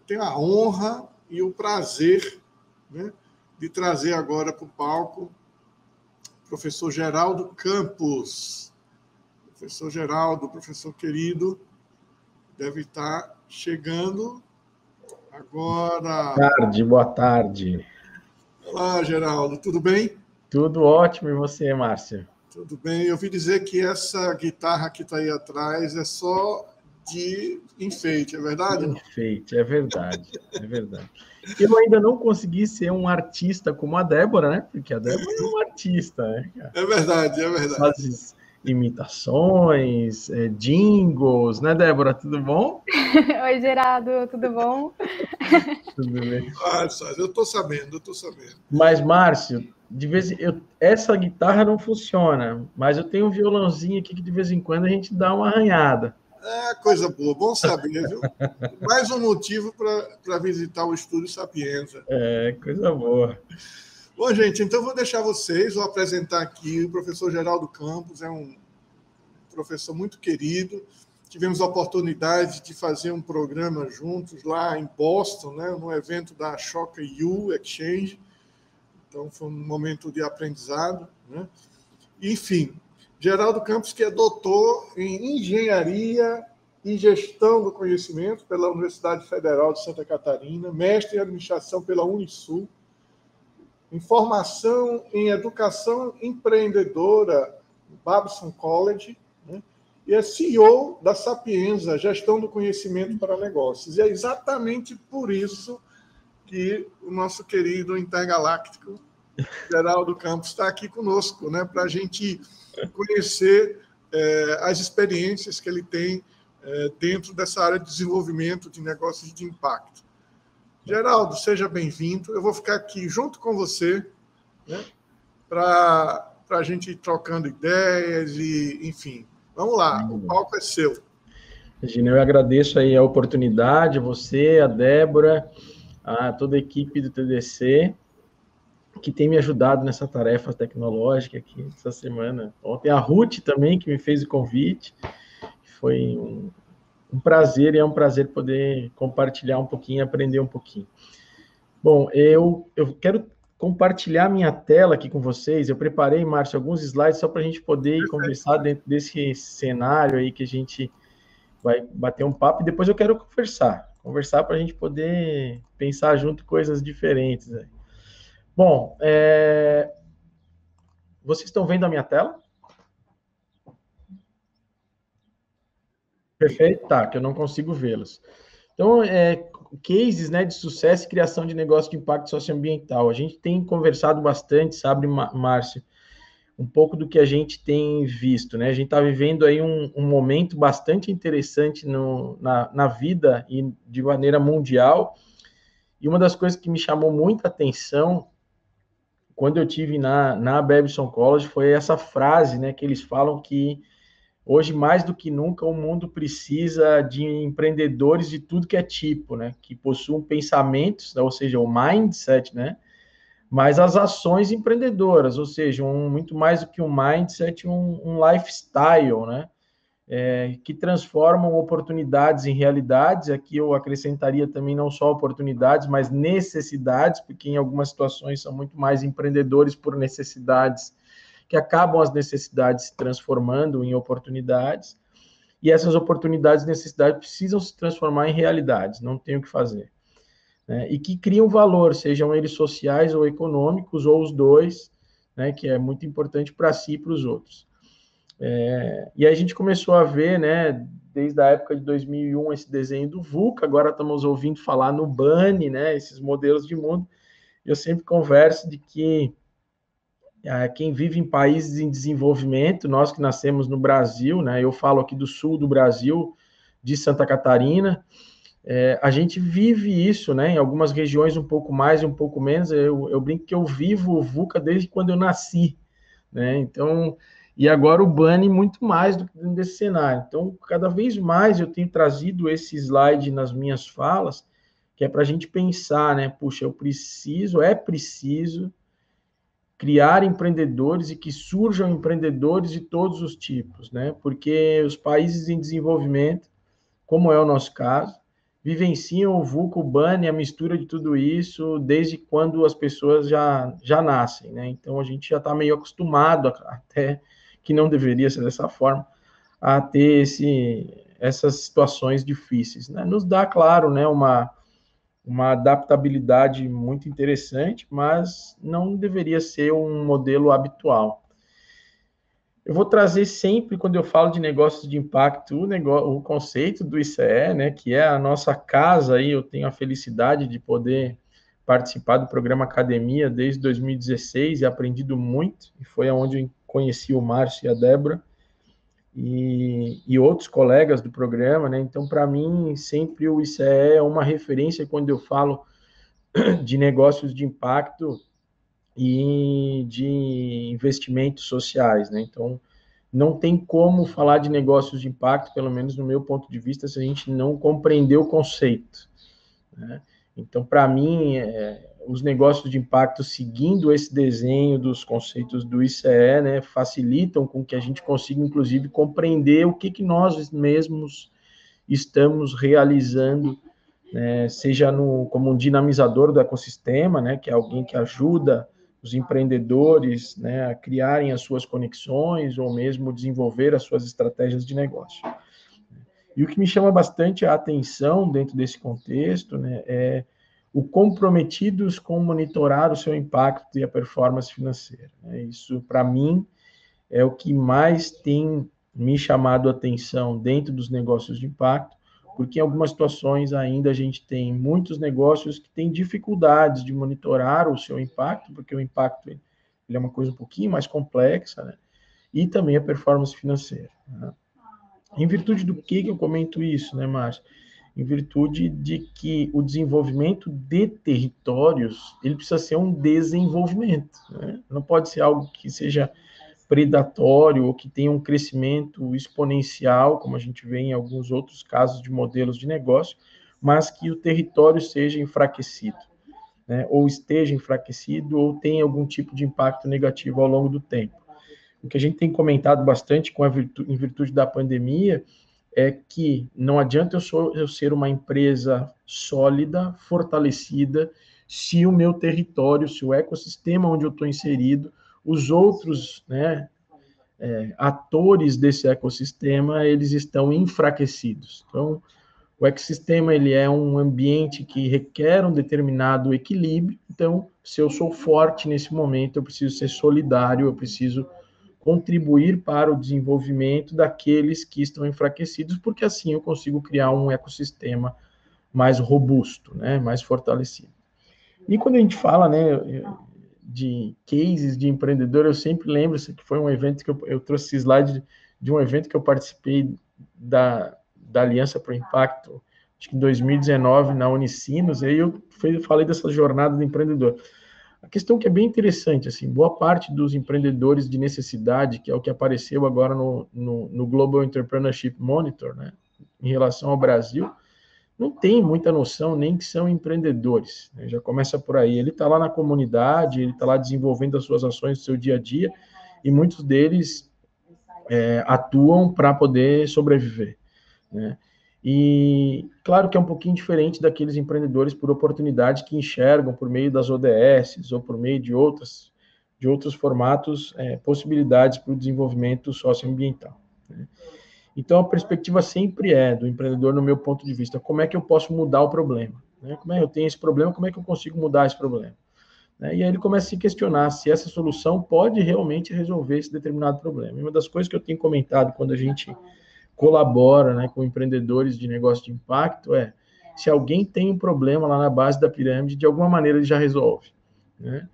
tenho a honra e o prazer, né, de trazer agora para o palco o professor Geraldo Campos. Professor Geraldo, professor querido, deve estar chegando agora. Boa tarde. Olá, Geraldo, tudo bem? Tudo ótimo, e você, Márcio? Tudo bem. Eu ouvi dizer que essa guitarra que está aí atrás é só de enfeite, é verdade? Enfeite, é verdade, é verdade. Eu ainda não consegui ser um artista como a Débora, né? Porque a Débora é uma artista, né? É verdade, é verdade. Faz imitações, jingles, né, Débora? Tudo bom? Oi, Geraldo, tudo bom? Tudo bem. Eu estou sabendo. Mas, Márcio, essa guitarra não funciona, mas eu tenho um violãozinho aqui que de vez em quando a gente dá uma arranhada. É coisa boa, bom saber, viu? Mais um motivo para visitar o Estúdio Sapienza. É, coisa boa. Bom, gente, então vou apresentar aqui o professor Geraldo Campos, é um professor muito querido. Tivemos a oportunidade de fazer um programa juntos lá em Boston, né, no evento da Shock U Exchange. Então, foi um momento de aprendizado, né? Enfim, Geraldo Campos, que é doutor em Engenharia e Gestão do Conhecimento pela Universidade Federal de Santa Catarina, mestre em Administração pela Unisul, em formação em Educação Empreendedora, Babson College, né? E é CEO da Sapienza, Gestão do Conhecimento para Negócios. E é exatamente por isso que o nosso querido intergaláctico Geraldo Campos está aqui conosco, né, para a gente conhecer as experiências que ele tem dentro dessa área de desenvolvimento de negócios de impacto. Geraldo, seja bem-vindo. Eu vou ficar aqui junto com você, né, para a gente ir trocando ideias e, enfim. Vamos lá, o palco é seu. Regina, eu agradeço aí a oportunidade, você, a Débora, a toda a equipe do TDC, que tem me ajudado nessa tarefa tecnológica aqui essa semana. Ontem a Ruth também, que me fez o convite. Foi um prazer, e é um prazer poder compartilhar um pouquinho, aprender um pouquinho. Bom, eu quero compartilhar minha tela aqui com vocês. Eu preparei, Márcio, alguns slides só para a gente poder conversar dentro desse cenário aí que a gente vai bater um papo, e depois eu quero conversar para a gente poder pensar junto coisas diferentes aí. Bom, vocês estão vendo a minha tela? Perfeito? Tá, que eu não consigo vê-los. Então, cases, né, de sucesso e criação de negócio de impacto socioambiental. A gente tem conversado bastante, sabe, Márcio, um pouco do que a gente tem visto, né? A gente está vivendo aí um momento bastante interessante na vida e de maneira mundial. E uma das coisas que me chamou muita atenção quando eu tive na Babson College foi essa frase, né, que eles falam que hoje, mais do que nunca, o mundo precisa de empreendedores de tudo que é tipo, né, que possuam pensamentos, ou seja, o mindset, né, mas as ações empreendedoras, ou seja, muito mais do que um mindset, um lifestyle, né, que transformam oportunidades em realidades. Aqui eu acrescentaria também não só oportunidades, mas necessidades, porque em algumas situações são muito mais empreendedores por necessidades, que acabam as necessidades se transformando em oportunidades, e essas oportunidades e necessidades precisam se transformar em realidades, não tem o que fazer. Né? E que criam valor, sejam eles sociais ou econômicos, ou os dois, né, que é muito importante para si e para os outros. E aí a gente começou a ver, né, desde a época de 2001, esse desenho do VUCA, agora estamos ouvindo falar no BANI, né, esses modelos de mundo. Eu sempre converso de que quem vive em países em desenvolvimento, nós que nascemos no Brasil, né, eu falo aqui do sul do Brasil, de Santa Catarina, a gente vive isso, né, em algumas regiões um pouco mais e um pouco menos. Eu brinco que eu vivo o VUCA desde quando eu nasci, né, então... E agora o BANI muito mais do que dentro desse cenário. Então, cada vez mais eu tenho trazido esse slide nas minhas falas, que é para a gente pensar, né? Puxa, é preciso criar empreendedores e que surjam empreendedores de todos os tipos, né? Porque os países em desenvolvimento, como é o nosso caso, vivenciam o vulco urbano e a mistura de tudo isso desde quando as pessoas já nascem, né? Então, a gente já está meio acostumado, até que não deveria ser dessa forma, a ter essas situações difíceis, né? Nos dá, claro, né, uma adaptabilidade muito interessante, mas não deveria ser um modelo habitual. Eu vou trazer sempre, quando eu falo de negócios de impacto, o conceito do ICE, né, que é a nossa casa, aí eu tenho a felicidade de poder participar do programa Academia desde 2016 e aprendido muito, e foi onde eu conheci o Márcio e a Débora, e outros colegas do programa, né? Então, para mim, sempre o ICE é uma referência quando eu falo de negócios de impacto e de investimentos sociais, né? Então, não tem como falar de negócios de impacto, pelo menos no meu ponto de vista, se a gente não compreender o conceito, né? Então, para mim, os negócios de impacto, seguindo esse desenho dos conceitos do ICE, né, facilitam com que a gente consiga, inclusive, compreender o que nós mesmos estamos realizando, né, seja como um dinamizador do ecossistema, né, que é alguém que ajuda os empreendedores, né, a criarem as suas conexões ou mesmo desenvolver as suas estratégias de negócio. E o que me chama bastante a atenção dentro desse contexto, né, é o comprometidos com monitorar o seu impacto e a performance financeira, né? Isso, para mim, é o que mais tem me chamado a atenção dentro dos negócios de impacto, porque em algumas situações ainda a gente tem muitos negócios que têm dificuldades de monitorar o seu impacto, porque o impacto ele é uma coisa um pouquinho mais complexa, né? E também a performance financeira, né? Em virtude do que eu comento isso, né, Márcio? Em virtude de que o desenvolvimento de territórios, ele precisa ser um desenvolvimento, né? Não pode ser algo que seja predatório ou que tenha um crescimento exponencial, como a gente vê em alguns outros casos de modelos de negócio, mas que o território seja enfraquecido, né? Ou esteja enfraquecido ou tenha algum tipo de impacto negativo ao longo do tempo. O que a gente tem comentado bastante em virtude da pandemia é que não adianta eu ser uma empresa sólida, fortalecida, se o meu território, se o ecossistema onde eu estou inserido, os outros, né, atores desse ecossistema, eles estão enfraquecidos. Então, o ecossistema ele é um ambiente que requer um determinado equilíbrio. Então, se eu sou forte nesse momento, eu preciso ser solidário, eu preciso contribuir para o desenvolvimento daqueles que estão enfraquecidos, porque assim eu consigo criar um ecossistema mais robusto, né, mais fortalecido. E quando a gente fala, né, de cases de empreendedor, eu sempre lembro que foi um evento que eu trouxe esse slide de um evento que eu participei da Aliança para o Impacto, acho que em 2019, na Unicinos, e aí eu falei dessa jornada do empreendedor. A questão que é bem interessante, assim, boa parte dos empreendedores de necessidade, que é o que apareceu agora no Global Entrepreneurship Monitor, né, em relação ao Brasil, não tem muita noção nem que são empreendedores, né? Já começa por aí. Ele está lá na comunidade, ele está lá desenvolvendo as suas ações do seu dia a dia, e muitos deles atuam para poder sobreviver, né? E claro que é um pouquinho diferente daqueles empreendedores por oportunidade que enxergam por meio das ODS ou por meio de outros formatos, possibilidades para o desenvolvimento socioambiental, né? Então a perspectiva sempre do empreendedor, no meu ponto de vista, como é que eu posso mudar o problema, né? Como é que eu tenho esse problema, como é que eu consigo mudar esse problema, né? E aí ele começa a se questionar se essa solução pode realmente resolver esse determinado problema. E uma das coisas que eu tenho comentado quando a gente colabora, né, com empreendedores de negócio de impacto se alguém tem um problema lá na base da pirâmide, de alguma maneira ele já resolve, né?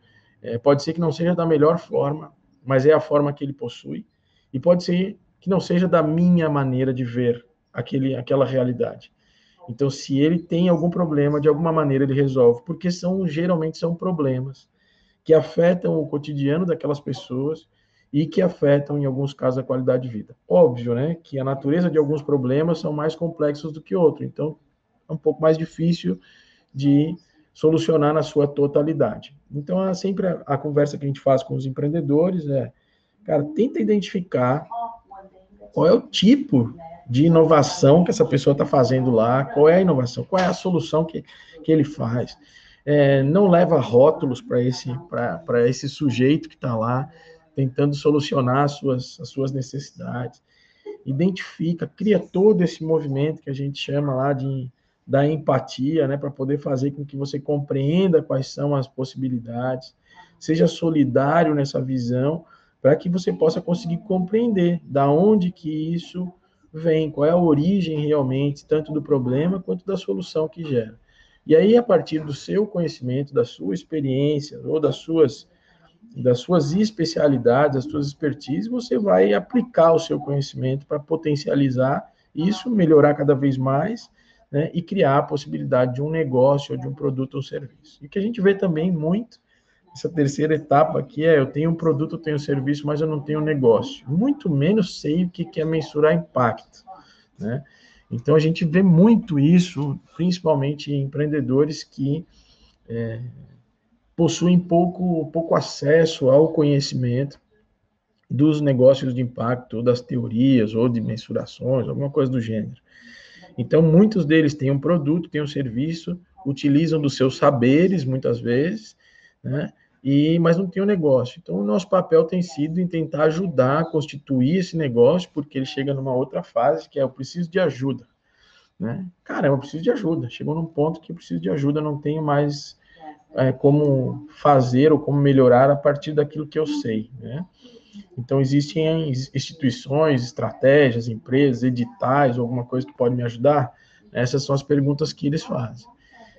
Pode ser que não seja da melhor forma, mas é a forma que ele possui, e pode ser que não seja da minha maneira de ver aquela realidade. Então, se ele tem algum problema, de alguma maneira ele resolve, porque geralmente são problemas que afetam o cotidiano daquelas pessoas e que afetam, em alguns casos, a qualidade de vida. Óbvio, né, que a natureza de alguns problemas são mais complexos do que outros, então é um pouco mais difícil de solucionar na sua totalidade. Então, sempre a conversa que a gente faz com os empreendedores cara, tenta identificar qual é o tipo de inovação que essa pessoa está fazendo lá, qual é a inovação, qual é a solução que ele faz. Não leva rótulos para esse sujeito que está lá, tentando solucionar as suas necessidades. Identifica, cria todo esse movimento que a gente chama lá da empatia, né, para poder fazer com que você compreenda quais são as possibilidades, seja solidário nessa visão, para que você possa conseguir compreender da onde que isso vem, qual é a origem realmente, tanto do problema quanto da solução que gera. E aí, a partir do seu conhecimento, da sua experiência, ou das suas especialidades, das suas expertises, você vai aplicar o seu conhecimento para potencializar isso, melhorar cada vez mais, né, e criar a possibilidade de um negócio, ou de um produto ou serviço. E que a gente vê também muito, essa terceira etapa aqui eu tenho um produto, eu tenho um serviço, mas eu não tenho um negócio. Muito menos sei o que é mensurar impacto, né? Então, a gente vê muito isso, principalmente em empreendedores que possuem pouco acesso ao conhecimento dos negócios de impacto, ou das teorias, ou de mensurações, alguma coisa do gênero. Então, muitos deles têm um produto, têm um serviço, utilizam dos seus saberes, muitas vezes, né? Mas não tem um negócio. Então, o nosso papel tem sido em tentar ajudar a constituir esse negócio, porque ele chega numa outra fase, que é eu preciso de ajuda, né? Caramba, eu preciso de ajuda. Chegou num ponto que eu preciso de ajuda, não tenho mais como fazer ou como melhorar a partir daquilo que eu sei, né? Então, existem instituições, estratégias, empresas, editais, alguma coisa que pode me ajudar? Essas são as perguntas que eles fazem,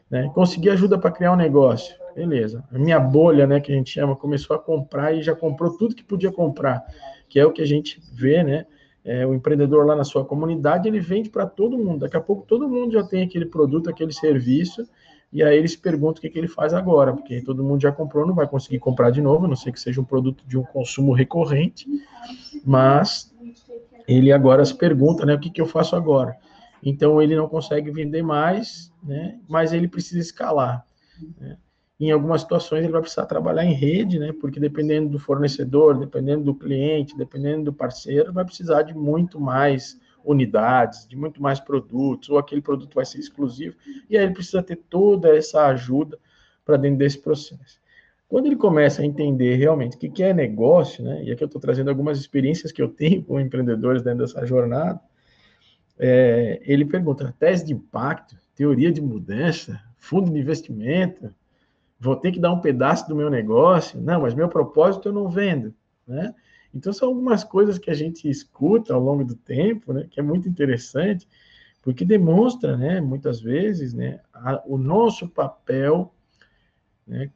né? Conseguir ajuda para criar um negócio. Beleza. A minha bolha, né, que a gente chama, começou a comprar e já comprou tudo que podia comprar, que é o que a gente vê, né? O empreendedor lá na sua comunidade, ele vende para todo mundo. Daqui a pouco todo mundo já tem aquele produto, aquele serviço, e aí eles perguntam o que ele faz agora, porque todo mundo já comprou, não vai conseguir comprar de novo, a não ser que seja um produto de um consumo recorrente, mas ele agora se pergunta, né, o que eu faço agora? Então, ele não consegue vender mais, né, mas ele precisa escalar, né? Em algumas situações, ele vai precisar trabalhar em rede, né, porque dependendo do fornecedor, dependendo do cliente, dependendo do parceiro, vai precisar de muito mais unidades, de muito mais produtos, ou aquele produto vai ser exclusivo, e aí ele precisa ter toda essa ajuda para dentro desse processo. Quando ele começa a entender realmente o que é negócio, né, e aqui eu estou trazendo algumas experiências que eu tenho com empreendedores dentro dessa jornada, ele pergunta, tese de impacto, teoria de mudança, fundo de investimento, vou ter que dar um pedaço do meu negócio? Não, mas meu propósito eu não vendo, né? Então, são algumas coisas que a gente escuta ao longo do tempo, né, que é muito interessante, porque demonstra, né, muitas vezes, né, o nosso papel, né,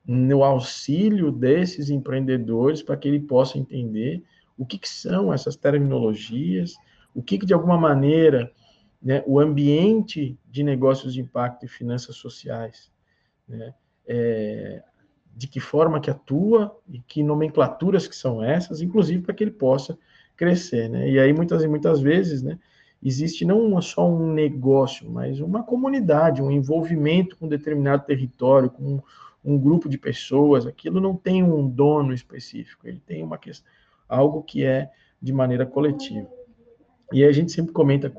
no auxílio desses empreendedores para que ele possa entender o que são essas terminologias, o que de alguma maneira, né, o ambiente de negócios de impacto e finanças sociais, né, de que forma que atua e que nomenclaturas que são essas, inclusive para que ele possa crescer, né? E aí, muitas vezes, né, existe não só um negócio, mas uma comunidade, um envolvimento com um determinado território, com um grupo de pessoas. Aquilo não tem um dono específico, ele tem uma questão, algo que é de maneira coletiva. E aí a gente sempre comenta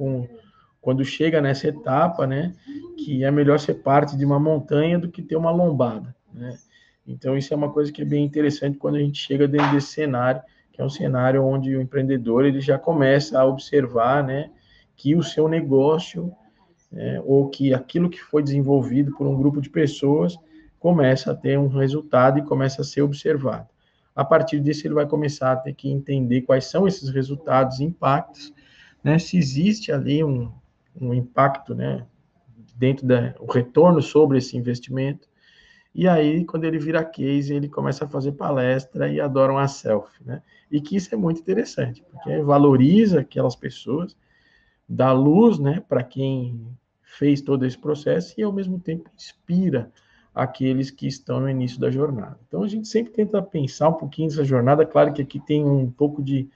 quando chega nessa etapa, né, que é melhor ser parte de uma montanha do que ter uma lombada, né? Então, isso é uma coisa que é bem interessante quando a gente chega dentro desse cenário, que é um cenário onde o empreendedor ele já começa a observar, né, que o seu negócio, ou que aquilo que foi desenvolvido por um grupo de pessoas começa a ter um resultado e começa a ser observado. A partir disso, ele vai começar a ter que entender quais são esses resultados e impactos, né, se existe ali um impacto, né, dentro o retorno sobre esse investimento. E aí, quando ele vira case, ele começa a fazer palestra e adora uma selfie, né? E que isso é muito interessante, porque valoriza aquelas pessoas, dá luz, né, para quem fez todo esse processo e, ao mesmo tempo, inspira aqueles que estão no início da jornada. Então, a gente sempre tenta pensar um pouquinho dessa jornada. Claro que aqui tem um pouco de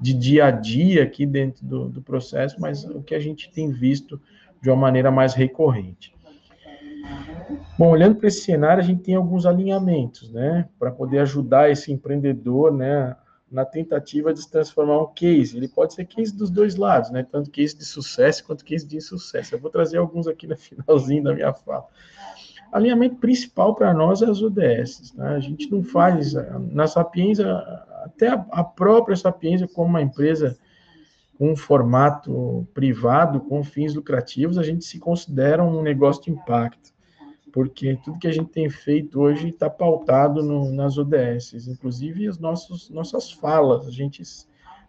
dia a dia aqui dentro do processo, mas o que a gente tem visto de uma maneira mais recorrente. Bom, olhando para esse cenário, a gente tem alguns alinhamentos, né, para poder ajudar esse empreendedor, né, na tentativa de se transformar um case. Ele pode ser case dos dois lados, né? Tanto case de sucesso quanto case de insucesso. Eu vou trazer alguns aqui no finalzinho da minha fala. Alinhamento principal para nós é as ODS. Né? A gente não faz... Na Sapienza, até a própria Sapienza, como uma empresa com um formato privado, com fins lucrativos, a gente se considera um negócio de impacto. Porque tudo que a gente tem feito hoje está pautado nas ODS, inclusive as nossas falas. A gente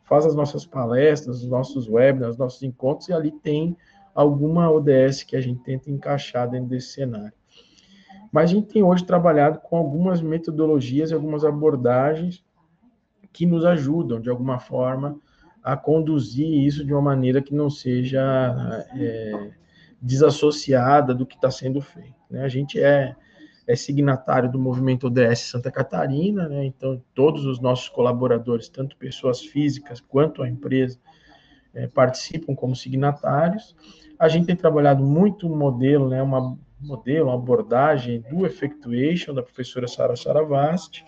faz as nossas palestras, os nossos webinars, os nossos encontros, e ali tem alguma ODS que a gente tenta encaixar dentro desse cenário. Mas a gente tem hoje trabalhado com algumas metodologias e algumas abordagens que nos ajudam, de alguma forma, a conduzir isso de uma maneira que não seja desassociada do que está sendo feito. Né? A gente é signatário do movimento ODS Santa Catarina, né? Então todos os nossos colaboradores, tanto pessoas físicas quanto a empresa, participam como signatários. A gente tem trabalhado muito um modelo, né? uma abordagem do Effectuation, da professora Sara Saravasti.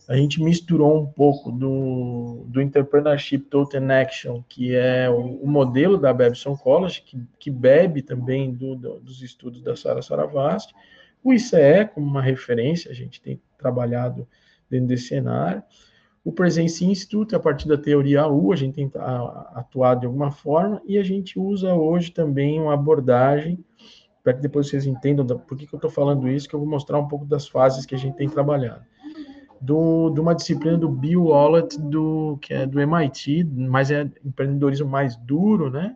A gente misturou um pouco do Entrepreneurship Total Action, que é o modelo da Babson College, que bebe também dos estudos da Sara Saravasti. O ICE, como uma referência, a gente tem trabalhado dentro desse cenário. O Presence Institute, a partir da teoria AU, a gente tem atuado de alguma forma, e a gente usa hoje também uma abordagem, para que depois vocês entendam por que eu estou falando isso, que eu vou mostrar um pouco das fases que a gente tem trabalhado. De uma disciplina do Bill Wallet, que é do MIT, mas é empreendedorismo mais duro, né?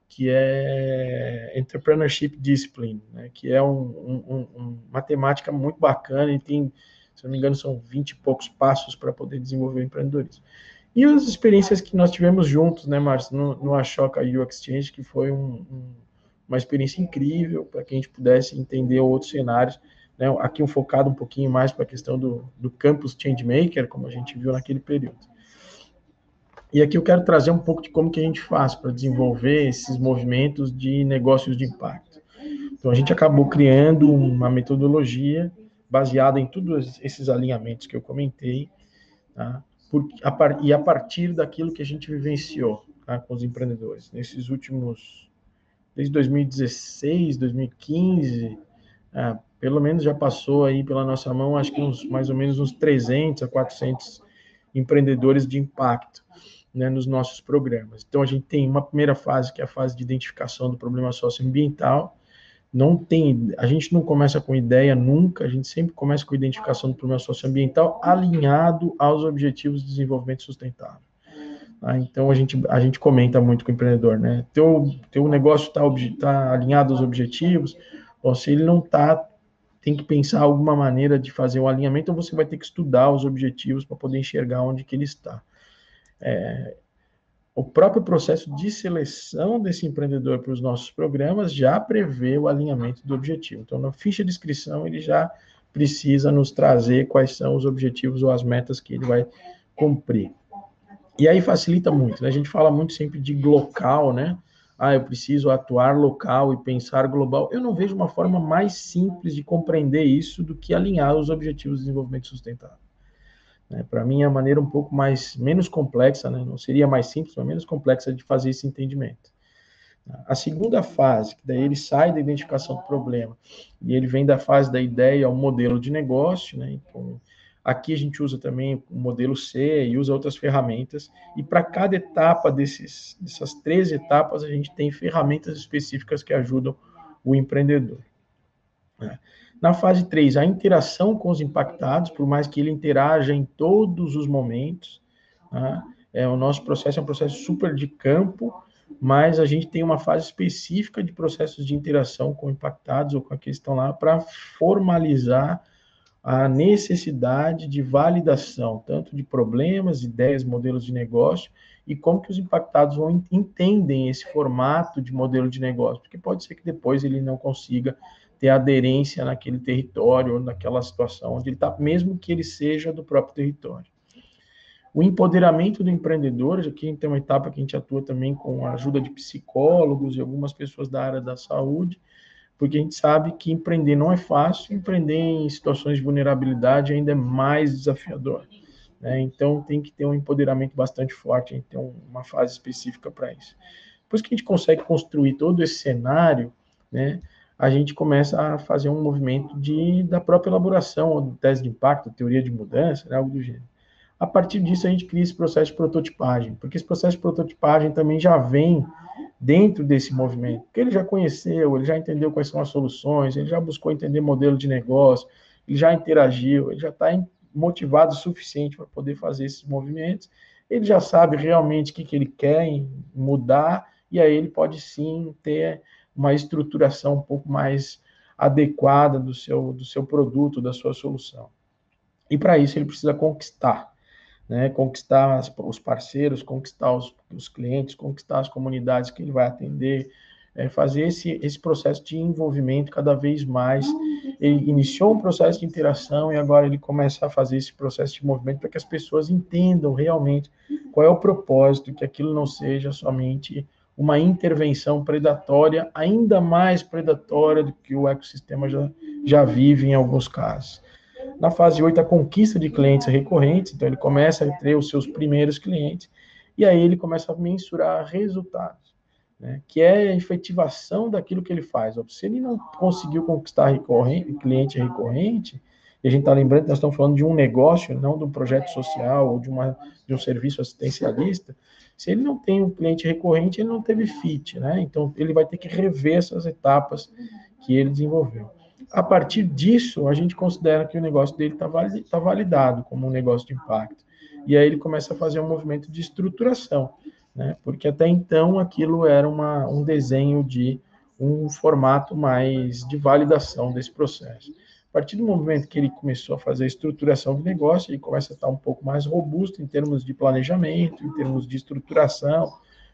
Que é Entrepreneurship Discipline, né? Que é uma temática muito bacana e tem, se não me engano, são 20 e poucos passos para poder desenvolver o empreendedorismo. E as experiências que nós tivemos juntos, né, Márcio, no Ashoka U Exchange, que foi uma experiência incrível para que a gente pudesse entender outros cenários, né? Aqui focado um pouquinho mais para a questão do Campus Changemaker, como a gente viu naquele período. E aqui eu quero trazer um pouco de como que a gente faz para desenvolver esses movimentos de negócios de impacto. Então, a gente acabou criando uma metodologia baseada em todos esses alinhamentos que eu comentei, tá? E a partir daquilo que a gente vivenciou, tá, com os empreendedores. Nesses últimos, desde 2016, 2015, pelo menos já passou aí pela nossa mão, acho que mais ou menos uns 300 a 400 empreendedores de impacto, né, nos nossos programas. Então, a gente tem uma primeira fase, que é a fase de identificação do problema socioambiental. A gente não começa com ideia nunca, a gente sempre começa com a identificação do problema socioambiental alinhado aos objetivos de desenvolvimento sustentável. Então, a gente comenta muito com o empreendedor, né? Teu negócio está alinhado aos objetivos, ou se ele não está, tem que pensar alguma maneira de fazer um alinhamento, ou você vai ter que estudar os objetivos para poder enxergar onde que ele está. O próprio processo de seleção desse empreendedor para os nossos programas já prevê o alinhamento do objetivo. Então, na ficha de inscrição, ele já precisa nos trazer quais são os objetivos ou as metas que ele vai cumprir. E aí facilita muito, né? A gente fala muito sempre de local, né? Eu preciso atuar local e pensar global. Eu não vejo uma forma mais simples de compreender isso do que alinhar os objetivos de desenvolvimento sustentável. Para mim, é a maneira um pouco menos complexa, né? Não seria mais simples, mas menos complexa de fazer esse entendimento. A segunda fase, que daí ele sai da identificação do problema e ele vem da fase da ideia ao modelo de negócio, né? Então, aqui a gente usa também o modelo C e usa outras ferramentas, e para cada etapa dessas 13 etapas, a gente tem ferramentas específicas que ajudam o empreendedor. Na fase 3, a interação com os impactados, por mais que ele interaja em todos os momentos, né? O nosso processo é um processo super de campo, mas a gente tem uma fase específica de processos de interação com impactados ou com aqueles que estão lá para formalizar a necessidade de validação, tanto de problemas, ideias, modelos de negócio, e como que os impactados entendem esse formato de modelo de negócio, porque pode ser que depois ele não consiga ter aderência naquele território, ou naquela situação onde ele está, mesmo que ele seja do próprio território. O empoderamento do empreendedor, aqui tem uma etapa que a gente atua também com a ajuda de psicólogos e algumas pessoas da área da saúde, porque a gente sabe que empreender não é fácil, empreender em situações de vulnerabilidade ainda é mais desafiador. né? Então tem que ter um empoderamento bastante forte, a gente tem uma fase específica para isso. Depois que a gente consegue construir todo esse cenário, né, a gente começa a fazer um movimento da própria elaboração do teste de impacto, teoria de mudança, né, algo do gênero. A partir disso, a gente cria esse processo de prototipagem, porque esse processo de prototipagem também já vem dentro desse movimento, porque ele já conheceu, ele já entendeu quais são as soluções, ele já buscou entender modelo de negócio, ele já interagiu, ele já está motivado o suficiente para poder fazer esses movimentos, ele já sabe realmente o que ele quer mudar, e aí ele pode sim ter uma estruturação um pouco mais adequada do seu produto, da sua solução. E para isso ele precisa conquistar, né? Conquistar os parceiros, conquistar os clientes, conquistar as comunidades que ele vai atender, fazer esse processo de envolvimento cada vez mais. Ele iniciou um processo de interação e agora ele começa a fazer esse processo de movimento para que as pessoas entendam realmente qual é o propósito, que aquilo não seja somente uma intervenção predatória, ainda mais predatória do que o ecossistema já vive em alguns casos. Na fase 8, a conquista de clientes recorrentes, então ele começa a ter os seus primeiros clientes, e aí ele começa a mensurar resultados, né, que é a efetivação daquilo que ele faz. Se ele não conseguiu conquistar cliente recorrente, e a gente está lembrando que nós estamos falando de um negócio, não de um projeto social ou de um serviço assistencialista, se ele não tem um cliente recorrente, ele não teve fit, né? Então, ele vai ter que rever essas etapas que ele desenvolveu. A partir disso, a gente considera que o negócio dele está validado como um negócio de impacto. E aí ele começa a fazer um movimento de estruturação, né? Porque até então aquilo era um desenho de um formato mais de validação desse processo. A partir do momento que ele começou a fazer a estruturação do negócio, ele começa a estar um pouco mais robusto em termos de planejamento, em termos de estruturação,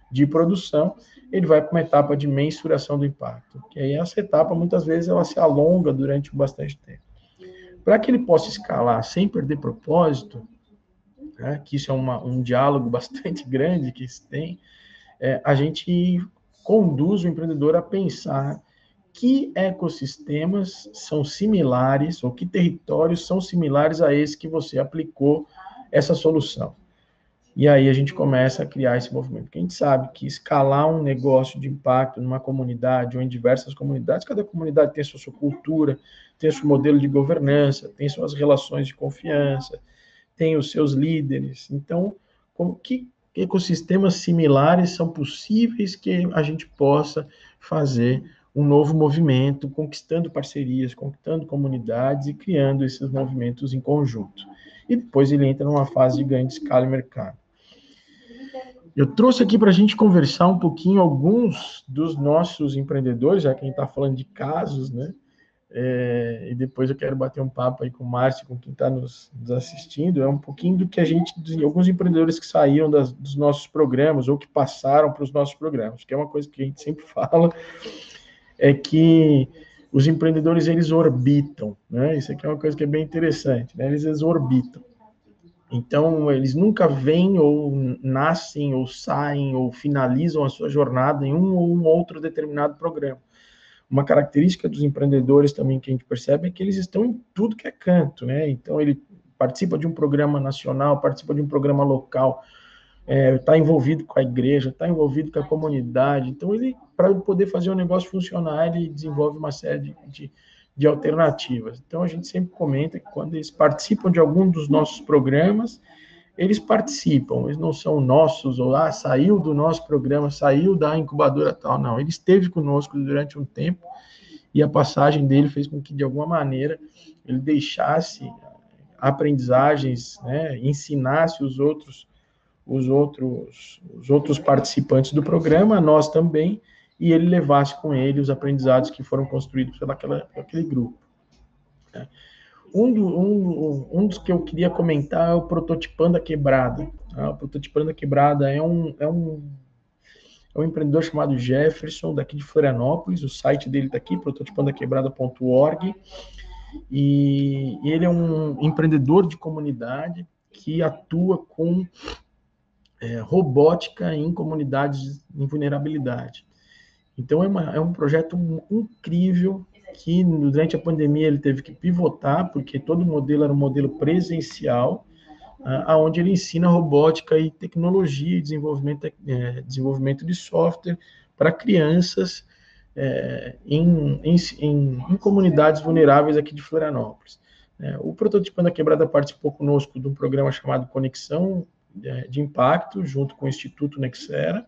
de produção, ele vai para uma etapa de mensuração do impacto. Que aí essa etapa, muitas vezes, ela se alonga durante bastante tempo. Para que ele possa escalar sem perder propósito, né, que isso é um diálogo bastante grande que se tem, a gente conduz o empreendedor a pensar que ecossistemas são similares, ou que territórios são similares a esse que você aplicou essa solução. E aí a gente começa a criar esse movimento. Porque a gente sabe que escalar um negócio de impacto numa comunidade ou em diversas comunidades, cada comunidade tem a sua cultura, tem o seu modelo de governança, tem suas relações de confiança, tem os seus líderes. Então, que ecossistemas similares são possíveis que a gente possa fazer um novo movimento, conquistando parcerias, conquistando comunidades e criando esses movimentos em conjunto. E depois ele entra numa fase de grande escala e mercado. Eu trouxe aqui para a gente conversar um pouquinho alguns dos nossos empreendedores, já que a gente está falando de casos, né? E depois eu quero bater um papo aí com o Márcio, com quem está nos assistindo, um pouquinho do que alguns empreendedores que saíram dos nossos programas ou que passaram para os nossos programas, que é uma coisa que a gente sempre fala, é que os empreendedores, eles orbitam, né? Isso aqui é uma coisa que é bem interessante, né? Eles orbitam. Então, eles nunca vêm ou nascem ou saem ou finalizam a sua jornada em um ou um outro determinado programa. Uma característica dos empreendedores também que a gente percebe é que eles estão em tudo que é canto, né? Então, ele participa de um programa nacional, participa de um programa local, está envolvido com a igreja, está envolvido com a comunidade. Então, para poder fazer o negócio funcionar, ele desenvolve uma série de alternativas. Então, a gente sempre comenta que quando eles participam de algum dos nossos programas, eles participam, eles não são nossos, ou saiu do nosso programa, saiu da incubadora tal, não. Ele esteve conosco durante um tempo e a passagem dele fez com que, de alguma maneira, ele deixasse aprendizagens, né, ensinasse os outros participantes do programa, nós também, e ele levasse com ele os aprendizados que foram construídos por aquele grupo. Um dos que eu queria comentar é o Prototipando a Quebrada. O Prototipando a Quebrada é um empreendedor chamado Jefferson, daqui de Florianópolis, o site dele está aqui, prototipandoaquebrada.org, e ele é um empreendedor de comunidade que atua com robótica em comunidades em vulnerabilidade. Então, é um projeto incrível que, durante a pandemia, ele teve que pivotar, porque todo o modelo era um modelo presencial, onde ele ensina robótica e tecnologia e desenvolvimento de software para crianças em comunidades vulneráveis aqui de Florianópolis. O Prototipando a Quebrada participou conosco de um programa chamado Conexão de Impacto, junto com o Instituto Nexera,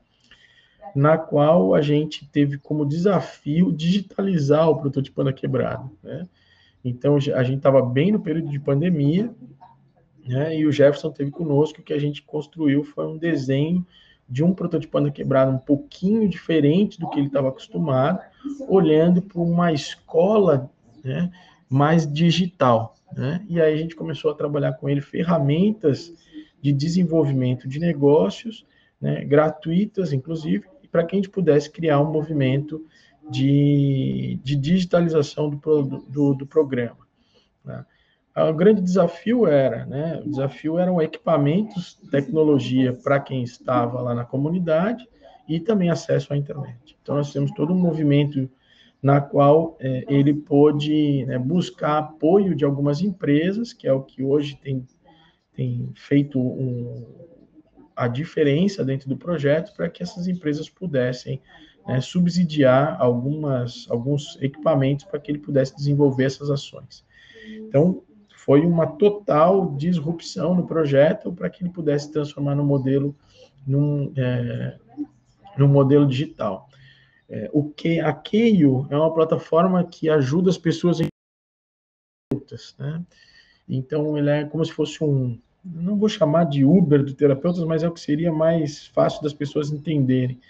na qual a gente teve como desafio digitalizar o Prototipando a Quebrada, né? Então, a gente estava bem no período de pandemia, né? E o Jefferson teve conosco, que a gente construiu foi um desenho de um Prototipando a Quebrada um pouquinho diferente do que ele estava acostumado, olhando para uma escola, né, mais digital, né? E aí a gente começou a trabalhar com ele ferramentas de desenvolvimento de negócios, né, gratuitas, inclusive, para que a gente pudesse criar um movimento de digitalização do programa, né? O grande desafio eram equipamentos, tecnologia para quem estava lá na comunidade e também acesso à internet. Então, nós temos todo um movimento na qual ele pôde, né, buscar apoio de algumas empresas, que é o que hoje tem feito a diferença dentro do projeto, para que essas empresas pudessem, né, subsidiar alguns equipamentos para que ele pudesse desenvolver essas ações. Então, foi uma total disrupção no projeto para que ele pudesse transformar no modelo, num modelo digital. A Keio é uma plataforma que ajuda as pessoas em terapeutas, né? Então, ele é como se fosse não vou chamar de Uber de terapeutas, mas é o que seria mais fácil das pessoas entenderem.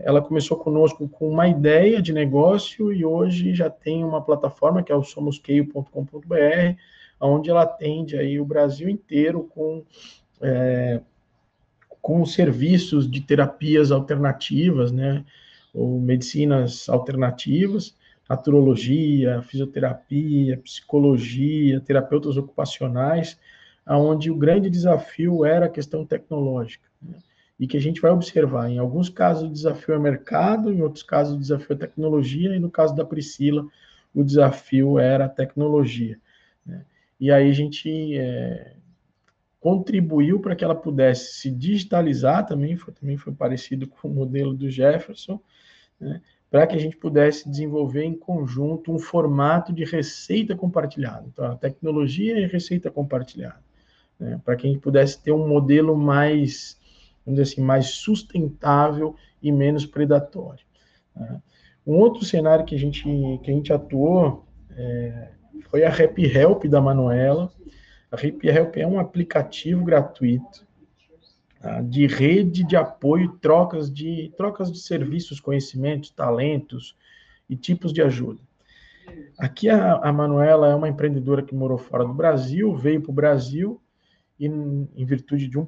Ela começou conosco com uma ideia de negócio e hoje já tem uma plataforma que é o somoskeio.com.br, onde ela atende aí o Brasil inteiro com serviços de terapias alternativas, né, ou medicinas alternativas, naturologia, fisioterapia, psicologia, terapeutas ocupacionais, onde o grande desafio era a questão tecnológica, né? E que a gente vai observar, em alguns casos o desafio é mercado, em outros casos o desafio é tecnologia, e no caso da Priscila, o desafio era a tecnologia, né? E aí a gente contribuiu para que ela pudesse se digitalizar, também foi parecido com o modelo do Jefferson, né? Para que a gente pudesse desenvolver em conjunto um formato de receita compartilhada. Então, a tecnologia e receita compartilhada, né? Para que a gente pudesse ter um modelo mais, vamos dizer assim, mais sustentável e menos predatório, né? Um outro cenário que a gente atuou foi a Happy Help da Manuela. A Happy Help é um aplicativo gratuito, tá, de rede de apoio, trocas de serviços, conhecimentos, talentos e tipos de ajuda. Aqui a Manuela é uma empreendedora que morou fora do Brasil, veio para o Brasil e, em virtude de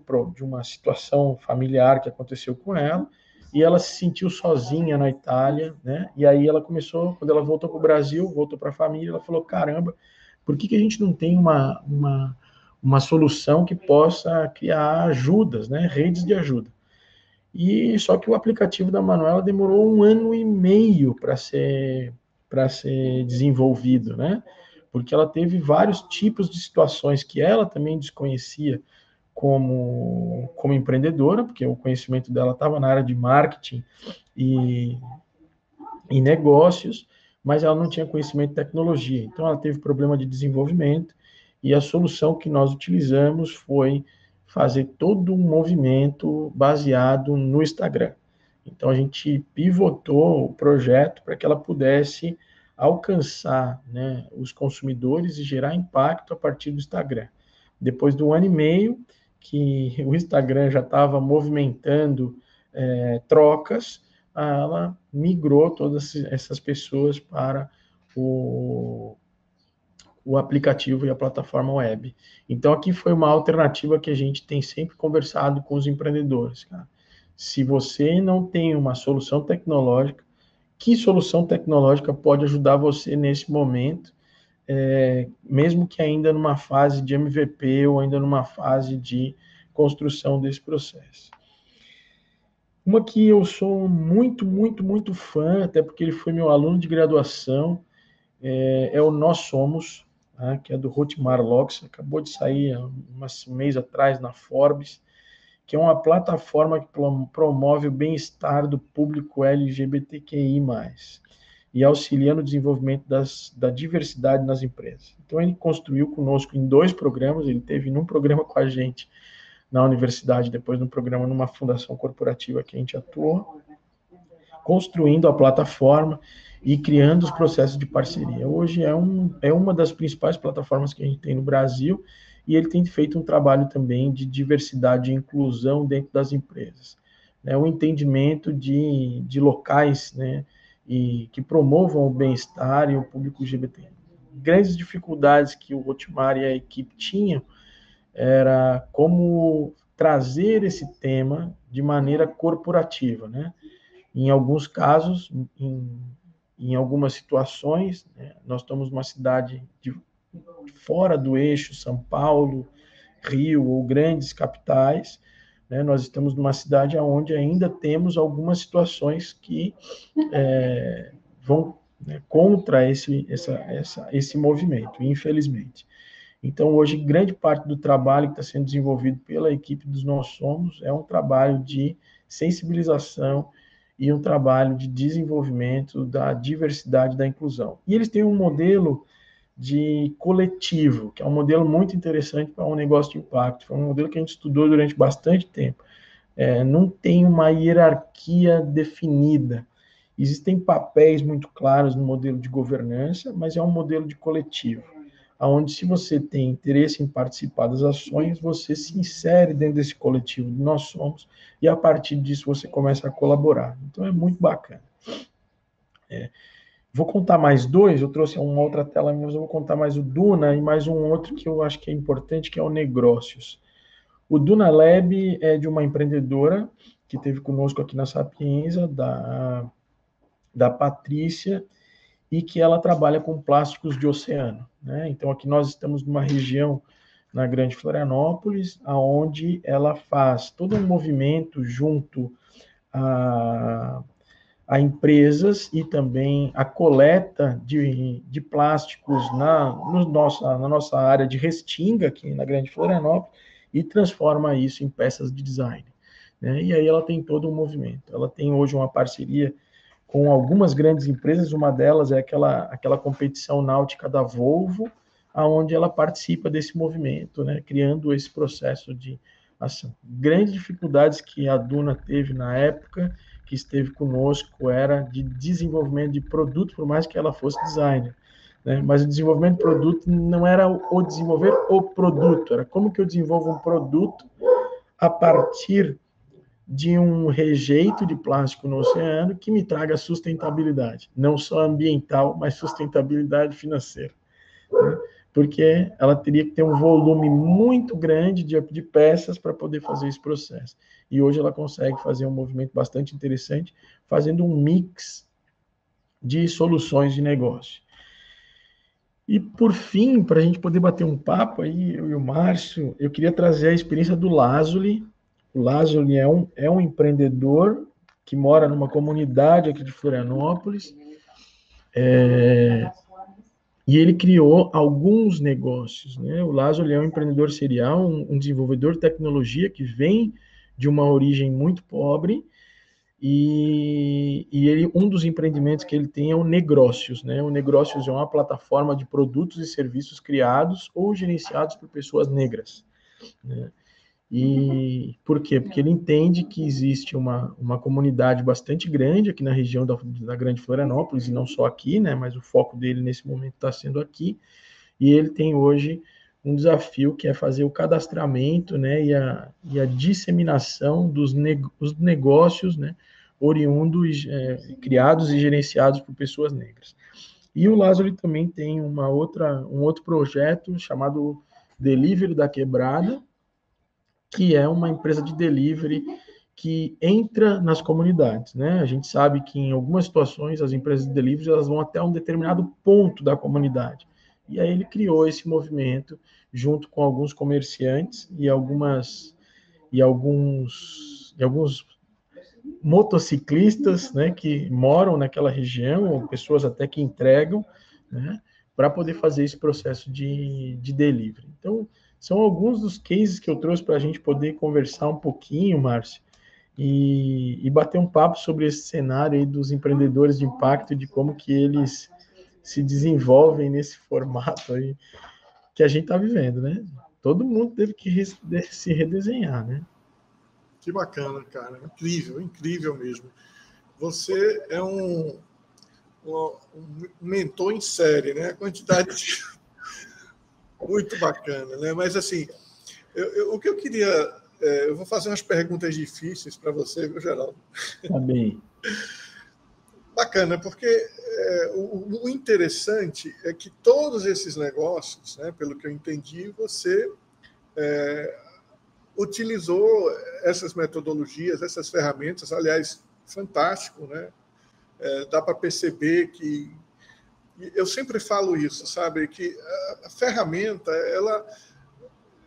uma situação familiar que aconteceu com ela, e ela se sentiu sozinha na Itália, né? E aí ela começou, quando ela voltou para o Brasil, voltou para a família, ela falou, caramba, por que a gente não tem uma solução que possa criar ajudas, né? Redes de ajuda. E só que o aplicativo da Manuela demorou 1 ano e meio para ser desenvolvido, né? Porque ela teve vários tipos de situações que ela também desconhecia como empreendedora, porque o conhecimento dela estava na área de marketing e negócios, mas ela não tinha conhecimento de tecnologia. Então, ela teve problema de desenvolvimento e a solução que nós utilizamos foi fazer todo um movimento baseado no Instagram. Então, a gente pivotou o projeto para que ela pudesse alcançar, né, os consumidores e gerar impacto a partir do Instagram. Depois de 1 ano e meio, que o Instagram já estava movimentando trocas, ela migrou todas essas pessoas para o aplicativo e a plataforma web. Então, aqui foi uma alternativa que a gente tem sempre conversado com os empreendedores, cara. Se você não tem uma solução tecnológica, que solução tecnológica pode ajudar você nesse momento, mesmo que ainda numa fase de MVP ou ainda numa fase de construção desse processo? Uma que eu sou muito, muito, muito fã, até porque ele foi meu aluno de graduação, é o Nós Somos, né, que é do Hotmar Locks, acabou de sair um mês atrás na Forbes, que é uma plataforma que promove o bem-estar do público LGBTQI+, e auxilia no desenvolvimento da diversidade nas empresas. Então, ele construiu conosco em 2 programas, ele teve num programa com a gente na universidade, depois num programa numa fundação corporativa que a gente atuou, construindo a plataforma e criando os processos de parceria. Hoje é uma das principais plataformas que a gente tem no Brasil, e ele tem feito um trabalho também de diversidade e inclusão dentro das empresas. Né? O entendimento de locais, né, e que promovam o bem-estar e o público LGBT. Grandes dificuldades que o Hotmar e a equipe tinham era como trazer esse tema de maneira corporativa, né? Em alguns casos, em algumas situações, né, nós estamos numa cidade fora do eixo São Paulo, Rio ou grandes capitais, né, nós estamos numa cidade onde ainda temos algumas situações que vão, né, contra esse movimento, infelizmente. Então, hoje, grande parte do trabalho que está sendo desenvolvido pela equipe dos Nós Somos é um trabalho de sensibilização e um trabalho de desenvolvimento da diversidade e da inclusão. E eles têm um modelo de coletivo, que é um modelo muito interessante para um negócio de impacto. Foi um modelo que a gente estudou durante bastante tempo. Não tem uma hierarquia definida. Existem papéis muito claros no modelo de governança, mas é um modelo de coletivo, onde, se você tem interesse em participar das ações, você se insere dentro desse coletivo que nós somos, e a partir disso você começa a colaborar. Então é muito bacana. Vou contar mais 2, eu trouxe uma outra tela, mas eu vou contar mais o Duna e mais um outro que eu acho que é importante, que é o Negrócios. O Duna Lab é de uma empreendedora que esteve conosco aqui na Sapienza, da Patrícia, e que ela trabalha com plásticos de oceano, né? Então, aqui nós estamos numa região, na Grande Florianópolis, onde ela faz todo um movimento junto a empresas e também a coleta de plásticos na nossa área de Restinga, aqui na Grande Florianópolis, e transforma isso em peças de design, né? E aí ela tem todo um movimento. Ela tem hoje uma parceria com algumas grandes empresas, uma delas é aquela competição náutica da Volvo, aonde ela participa desse movimento, né, criando esse processo de ação. Grandes dificuldades que a Duna teve na época que esteve conosco era de desenvolvimento de produto, por mais que ela fosse designer, né, mas o desenvolvimento de produto não era o desenvolver o produto, era como que eu desenvolvo um produto a partir de um rejeito de plástico no oceano que me traga sustentabilidade, não só ambiental, mas sustentabilidade financeira, né? Porque ela teria que ter um volume muito grande de peças para poder fazer esse processo. E hoje ela consegue fazer um movimento bastante interessante, fazendo um mix de soluções de negócio. E, por fim, para a gente poder bater um papo aí, eu e o Márcio, eu queria trazer a experiência do Lázuli. O Lázuli é um empreendedor que mora numa comunidade aqui de Florianópolis, e ele criou alguns negócios, né? O Lázuli é um empreendedor serial, um desenvolvedor de tecnologia que vem de uma origem muito pobre, e um dos empreendimentos que ele tem é o Negrócios, né? O Negrócios é uma plataforma de produtos e serviços criados ou gerenciados por pessoas negras, né? E por quê? Porque ele entende que existe uma comunidade bastante grande aqui na região da Grande Florianópolis, e não só aqui, né? Mas o foco dele nesse momento está sendo aqui, e ele tem hoje um desafio que é fazer o cadastramento, né, e a disseminação dos negócios, né, oriundos, criados e gerenciados por pessoas negras. E o Lázaro também tem um outro projeto chamado Delivery da Quebrada, que é uma empresa de delivery que entra nas comunidades, né? A gente sabe que em algumas situações as empresas de delivery elas vão até um determinado ponto da comunidade. E aí ele criou esse movimento junto com alguns comerciantes e alguns motociclistas, né, que moram naquela região, ou pessoas até que entregam, né, para poder fazer esse processo de delivery. Então, são alguns dos cases que eu trouxe para a gente poder conversar um pouquinho, Márcio, e bater um papo sobre esse cenário aí dos empreendedores de impacto, de como que eles se desenvolvem nesse formato aí que a gente está vivendo, né? Todo mundo teve que se redesenhar, né? Que bacana, cara. Incrível, incrível mesmo. Você é um mentor em série, né? A quantidade de... Muito bacana, né? Mas, assim, o que eu queria... eu vou fazer umas perguntas difíceis para você, viu, Geraldo? Tá bem. Bacana, porque o interessante é que todos esses negócios, né, pelo que eu entendi, você utilizou essas metodologias, essas ferramentas, aliás, fantástico, né? Dá para perceber que... Eu sempre falo isso, sabe? Que a ferramenta,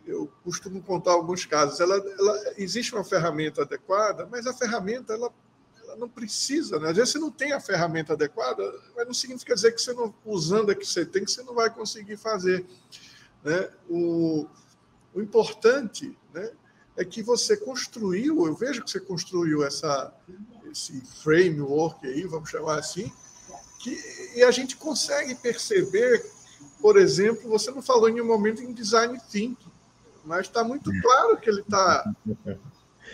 eu costumo contar alguns casos, existe uma ferramenta adequada, mas a ferramenta, ela não precisa, né? Às vezes você não tem a ferramenta adequada, mas não significa dizer que você não, usando a que você tem, que você não vai conseguir fazer, né? O importante, né, é que você construiu, eu vejo que você construiu esse framework aí, vamos chamar assim, e a gente consegue perceber, por exemplo, você não falou em nenhum momento em design thinking, mas está muito claro que ele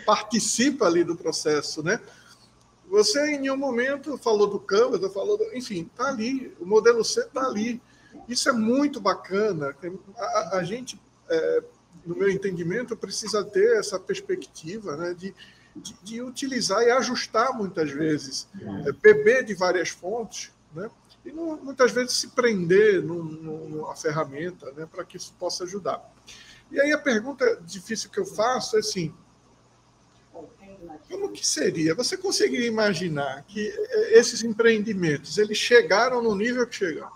participa ali do processo, né? Você em nenhum momento falou do Canvas, enfim, está ali, o modelo C está ali. Isso é muito bacana. A gente, no meu entendimento, precisa ter essa perspectiva, né, de utilizar e ajustar muitas vezes, beber de várias fontes, né, e não, muitas vezes se prender numa ferramenta, né, para que isso possa ajudar. E aí a pergunta difícil que eu faço é assim: como que seria? Você conseguiria imaginar que esses empreendimentos eles chegaram no nível que chegaram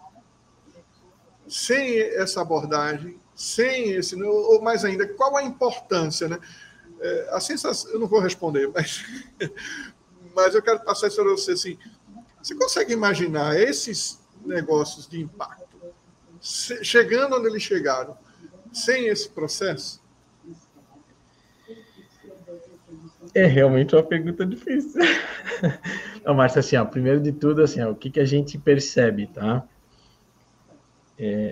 sem essa abordagem, sem esse, ou mais ainda, qual a importância, né? A sensação, eu não vou responder, mas eu quero passar isso para você assim: você consegue imaginar esses negócios de impacto chegando onde eles chegaram sem esse processo? É realmente uma pergunta difícil. Não, Márcio, assim, ó, primeiro de tudo, assim, ó, o que a gente percebe, tá?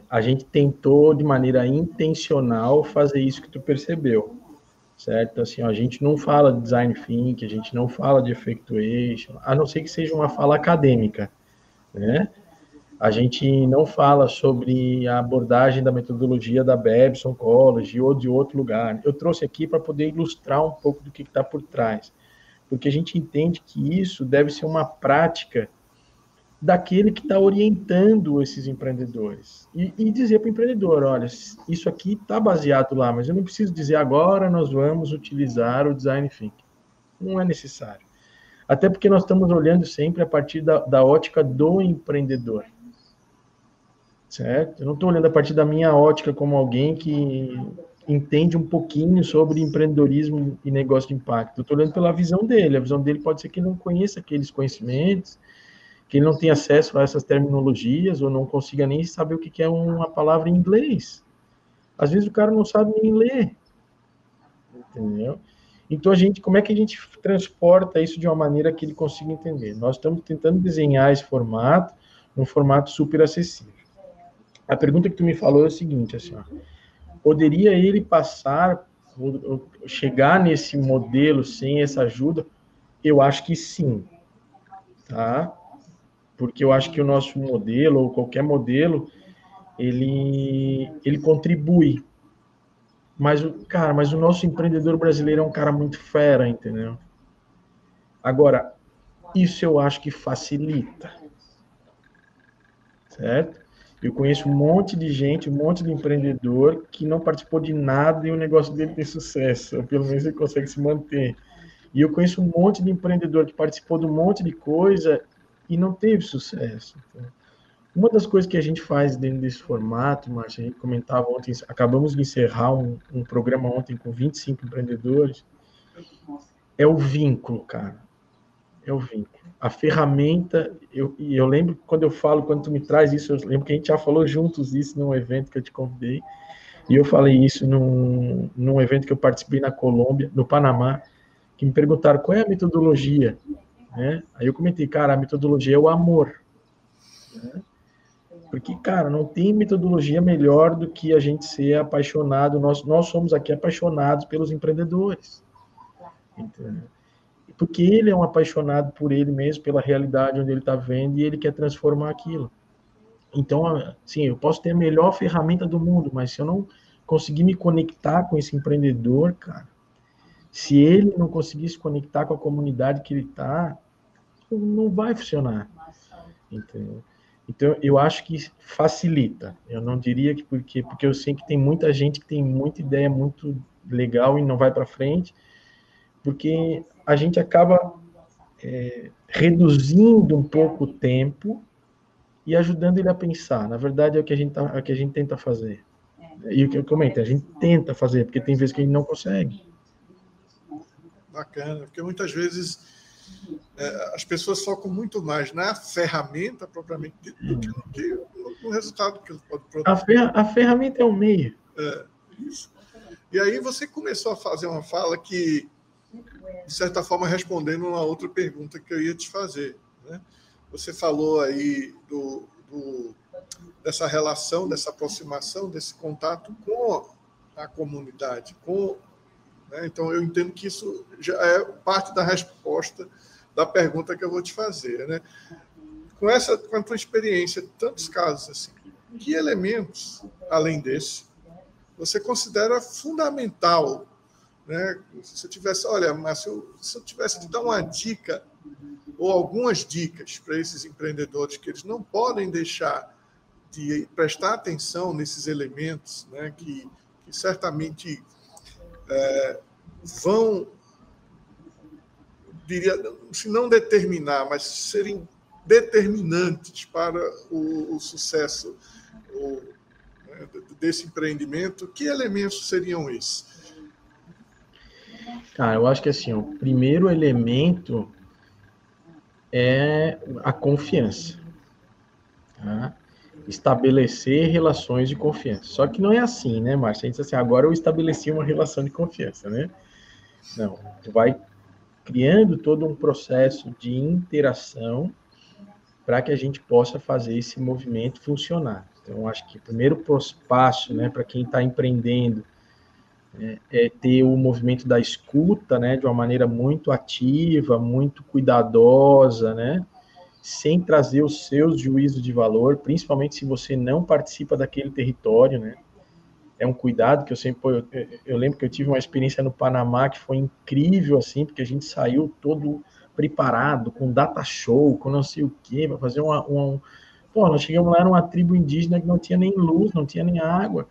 A gente tentou, de maneira intencional, fazer isso que tu percebeu, certo? Assim, ó, a gente não fala de design thinking, a gente não fala de effectuation, a não ser que seja uma fala acadêmica, né? A gente não fala sobre a abordagem da metodologia da Babson College ou de outro lugar. Eu trouxe aqui para poder ilustrar um pouco do que está por trás, porque a gente entende que isso deve ser uma prática daquele que está orientando esses empreendedores. E dizer para o empreendedor: olha, isso aqui está baseado lá, mas eu não preciso dizer agora nós vamos utilizar o design thinking. Não é necessário. Até porque nós estamos olhando sempre a partir da ótica do empreendedor. Certo? Eu não estou olhando a partir da minha ótica como alguém que entende um pouquinho sobre empreendedorismo e negócio de impacto. Eu estou olhando pela visão dele. A visão dele pode ser que ele não conheça aqueles conhecimentos, que ele não tenha acesso a essas terminologias, ou não consiga nem saber o que é uma palavra em inglês. Às vezes o cara não sabe nem ler. Entendeu? Então, como é que a gente transporta isso de uma maneira que ele consiga entender? Nós estamos tentando desenhar esse formato, num formato super acessível. A pergunta que tu me falou é o seguinte, assim, ó, poderia ele chegar nesse modelo sem essa ajuda? Eu acho que sim, tá? Porque eu acho que o nosso modelo, ou qualquer modelo, ele contribui. Mas o nosso empreendedor brasileiro é um cara muito fera, entendeu? Agora, isso eu acho que facilita, certo? Eu conheço um monte de gente, um monte de empreendedor que não participou de nada e o negócio dele tem sucesso, ou pelo menos ele consegue se manter. E eu conheço um monte de empreendedor que participou de um monte de coisa e não teve sucesso. Então, uma das coisas que a gente faz dentro desse formato, Márcia, a gente comentava ontem, acabamos de encerrar um programa ontem com 25 empreendedores, é o vínculo, cara. É o vínculo. A ferramenta, eu lembro quando eu falo, quando tu me traz isso, eu lembro que a gente já falou juntos isso num evento que eu te convidei, e eu falei isso num evento que eu participei na Colômbia, no Panamá, que me perguntaram qual é a metodologia, né? Aí eu comentei, cara, a metodologia é o amor, né? Porque, cara, não tem metodologia melhor do que a gente ser apaixonado, nós somos aqui apaixonados pelos empreendedores, entendeu? Porque ele é um apaixonado por ele mesmo, pela realidade onde ele está vendo, e ele quer transformar aquilo. Então, sim, eu posso ter a melhor ferramenta do mundo, mas se eu não conseguir me conectar com esse empreendedor, cara, se ele não conseguir se conectar com a comunidade que ele está, não vai funcionar. Entendeu? Então, eu acho que facilita. Eu não diria que porque eu sei que tem muita gente que tem muita ideia muito legal e não vai para frente, porque a gente acaba reduzindo um pouco o tempo e ajudando ele a pensar. Na verdade, é o que a gente tenta fazer. E o que eu comento, a gente tenta fazer, porque tem vezes que a gente não consegue. Bacana, porque muitas vezes as pessoas focam muito mais na ferramenta propriamente dita do que no resultado que ele pode produzir. A ferramenta é um meio. Isso. E aí você começou a fazer uma fala que, de certa forma, respondendo uma outra pergunta que eu ia te fazer, né? Você falou aí dessa relação, dessa aproximação, desse contato com a comunidade, né? Então, eu entendo que isso já é parte da resposta da pergunta que eu vou te fazer, né? Com a tua experiência, tantos casos assim, que elementos, além desse, você considera fundamental, né? Se eu tivesse, olha, Márcio, se eu tivesse de dar uma dica ou algumas dicas para esses empreendedores que eles não podem deixar de prestar atenção nesses elementos, né, que certamente vão, diria, se não determinar, mas serem determinantes para o sucesso desse empreendimento, que elementos seriam esses? Cara, eu acho que assim, o primeiro elemento é a confiança. Tá? Estabelecer relações de confiança. Só que não é assim, né, Márcia? A gente diz assim, agora eu estabeleci uma relação de confiança, né? Não, tu vai criando todo um processo de interação para que a gente possa fazer esse movimento funcionar. Então, acho que o primeiro passo, né, para quem está empreendendo, é ter o movimento da escuta, né, de uma maneira muito ativa, muito cuidadosa, né, sem trazer os seus juízos de valor, principalmente se você não participa daquele território, né. É um cuidado que eu sempre... Eu lembro que eu tive uma experiência no Panamá que foi incrível, assim, porque a gente saiu todo preparado, com data show, com não sei o quê, para fazer Pô, nós chegamos lá, era uma tribo indígena que não tinha nem luz, não tinha nem água.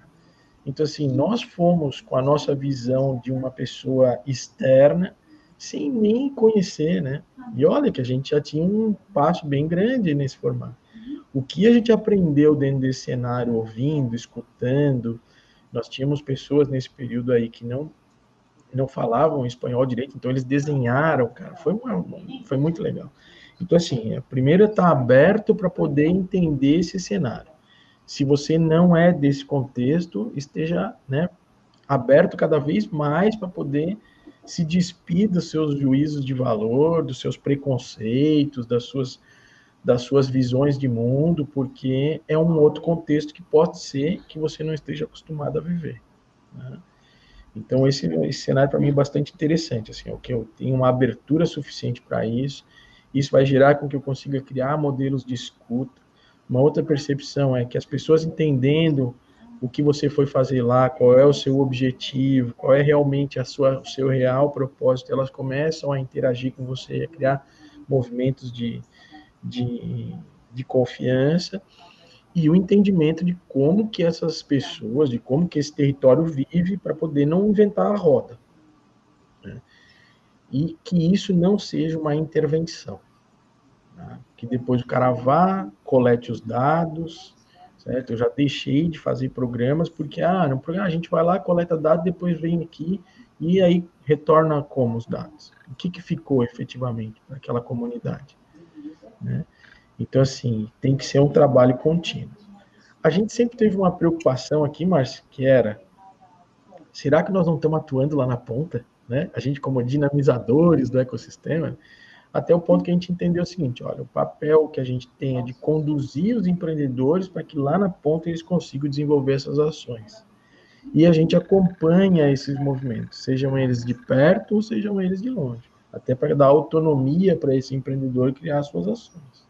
Então, assim, nós fomos com a nossa visão de uma pessoa externa, sem nem conhecer, né? E olha que a gente já tinha um passo bem grande nesse formato. O que a gente aprendeu dentro desse cenário, ouvindo, escutando, nós tínhamos pessoas nesse período aí que não falavam espanhol direito, então eles desenharam, cara, foi muito legal. Então, assim, primeiro é estar aberto para poder entender esse cenário. Se você não é desse contexto, esteja, né, aberto cada vez mais para poder se despir dos seus juízos de valor, dos seus preconceitos, das suas visões de mundo, porque é um outro contexto que pode ser que você não esteja acostumado a viver, né? Então, esse cenário para mim é bastante interessante, assim, o que eu tenho uma abertura suficiente para isso vai gerar com que eu consiga criar modelos de escuta. Uma outra percepção é que as pessoas entendendo o que você foi fazer lá, qual é o seu objetivo, qual é realmente o seu real propósito, elas começam a interagir com você, a criar movimentos de confiança, e o entendimento de como que essas pessoas, de como que esse território vive, para poder não inventar a roda, né? E que isso não seja uma intervenção, né? Que depois o cara vá, colete os dados, certo? Eu já deixei de fazer programas, porque no programa a gente vai lá, coleta dados, depois vem aqui E aí retorna como os dados? O que ficou efetivamente para aquela comunidade? Né? Então, assim, tem que ser um trabalho contínuo. A gente sempre teve uma preocupação aqui, Márcio, que era, será que nós não estamos atuando lá na ponta? Né? A gente, como dinamizadores do ecossistema, até o ponto que a gente entendeu o seguinte, olha, o papel que a gente tem é de conduzir os empreendedores para que lá na ponta eles consigam desenvolver essas ações. E a gente acompanha esses movimentos, sejam eles de perto ou sejam eles de longe, até para dar autonomia para esse empreendedor criar suas ações.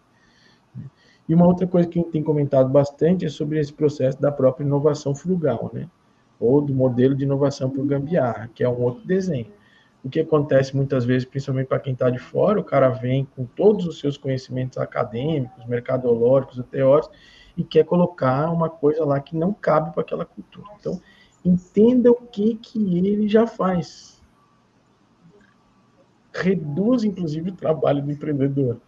E uma outra coisa que a gente tem comentado bastante é sobre esse processo da própria inovação frugal, né? Ou do modelo de inovação por gambiarra, que é um outro desenho. O que acontece muitas vezes, principalmente para quem está de fora, o cara vem com todos os seus conhecimentos acadêmicos, mercadológicos, teóricos, e quer colocar uma coisa lá que não cabe para aquela cultura. Então, entenda o que ele já faz. Reduz, inclusive, o trabalho do empreendedor.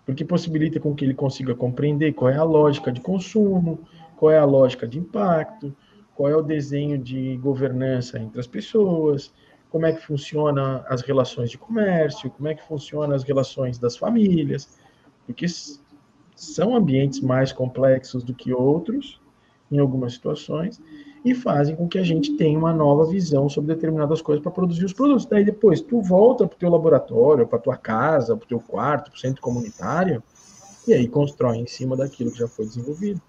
Porque possibilita com que ele consiga compreender qual é a lógica de consumo, qual é a lógica de impacto, qual é o desenho de governança entre as pessoas, como é que funciona as relações de comércio, como é que funcionam as relações das famílias, porque são ambientes mais complexos do que outros, em algumas situações, e fazem com que a gente tenha uma nova visão sobre determinadas coisas para produzir os produtos. Daí depois tu volta para o teu laboratório, para tua casa, para o teu quarto, para o centro comunitário, e aí constrói em cima daquilo que já foi desenvolvido.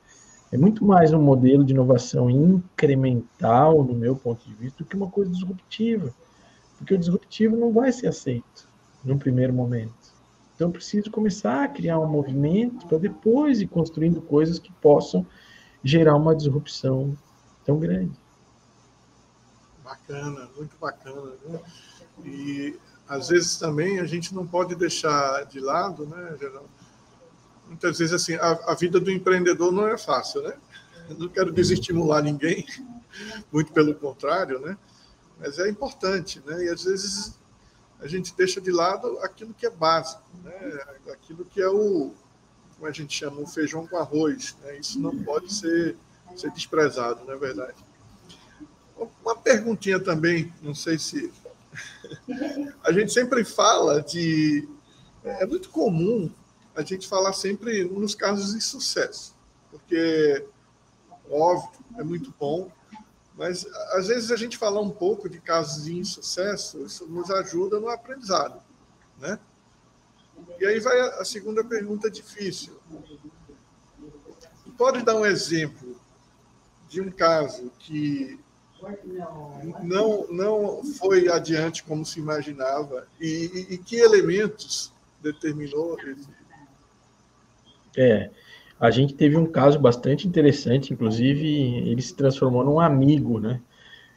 É muito mais um modelo de inovação incremental, no meu ponto de vista, do que uma coisa disruptiva. Porque o disruptivo não vai ser aceito num primeiro momento. Então, eu preciso começar a criar um movimento para depois ir construindo coisas que possam gerar uma disrupção tão grande. Bacana, muito bacana. Né? E, às vezes, também a gente não pode deixar de lado, né, Geraldo? Muitas vezes, assim, a vida do empreendedor não é fácil, né? Eu não quero desestimular ninguém, muito pelo contrário, né? Mas é importante, né? E, às vezes, a gente deixa de lado aquilo que é básico, né? Aquilo que é como a gente chama, o feijão com arroz, né? Isso não pode ser desprezado, não é verdade? Uma perguntinha também, não sei se... A gente sempre fala de... É muito comum a gente falar sempre nos casos de sucesso, porque, óbvio, é muito bom, mas às vezes a gente falar um pouco de casos de insucesso, isso nos ajuda no aprendizado, né? E aí vai a segunda pergunta difícil. Pode dar um exemplo de um caso que não foi adiante como se imaginava e que elementos determinou esse... A gente teve um caso bastante interessante, inclusive ele se transformou num amigo, né?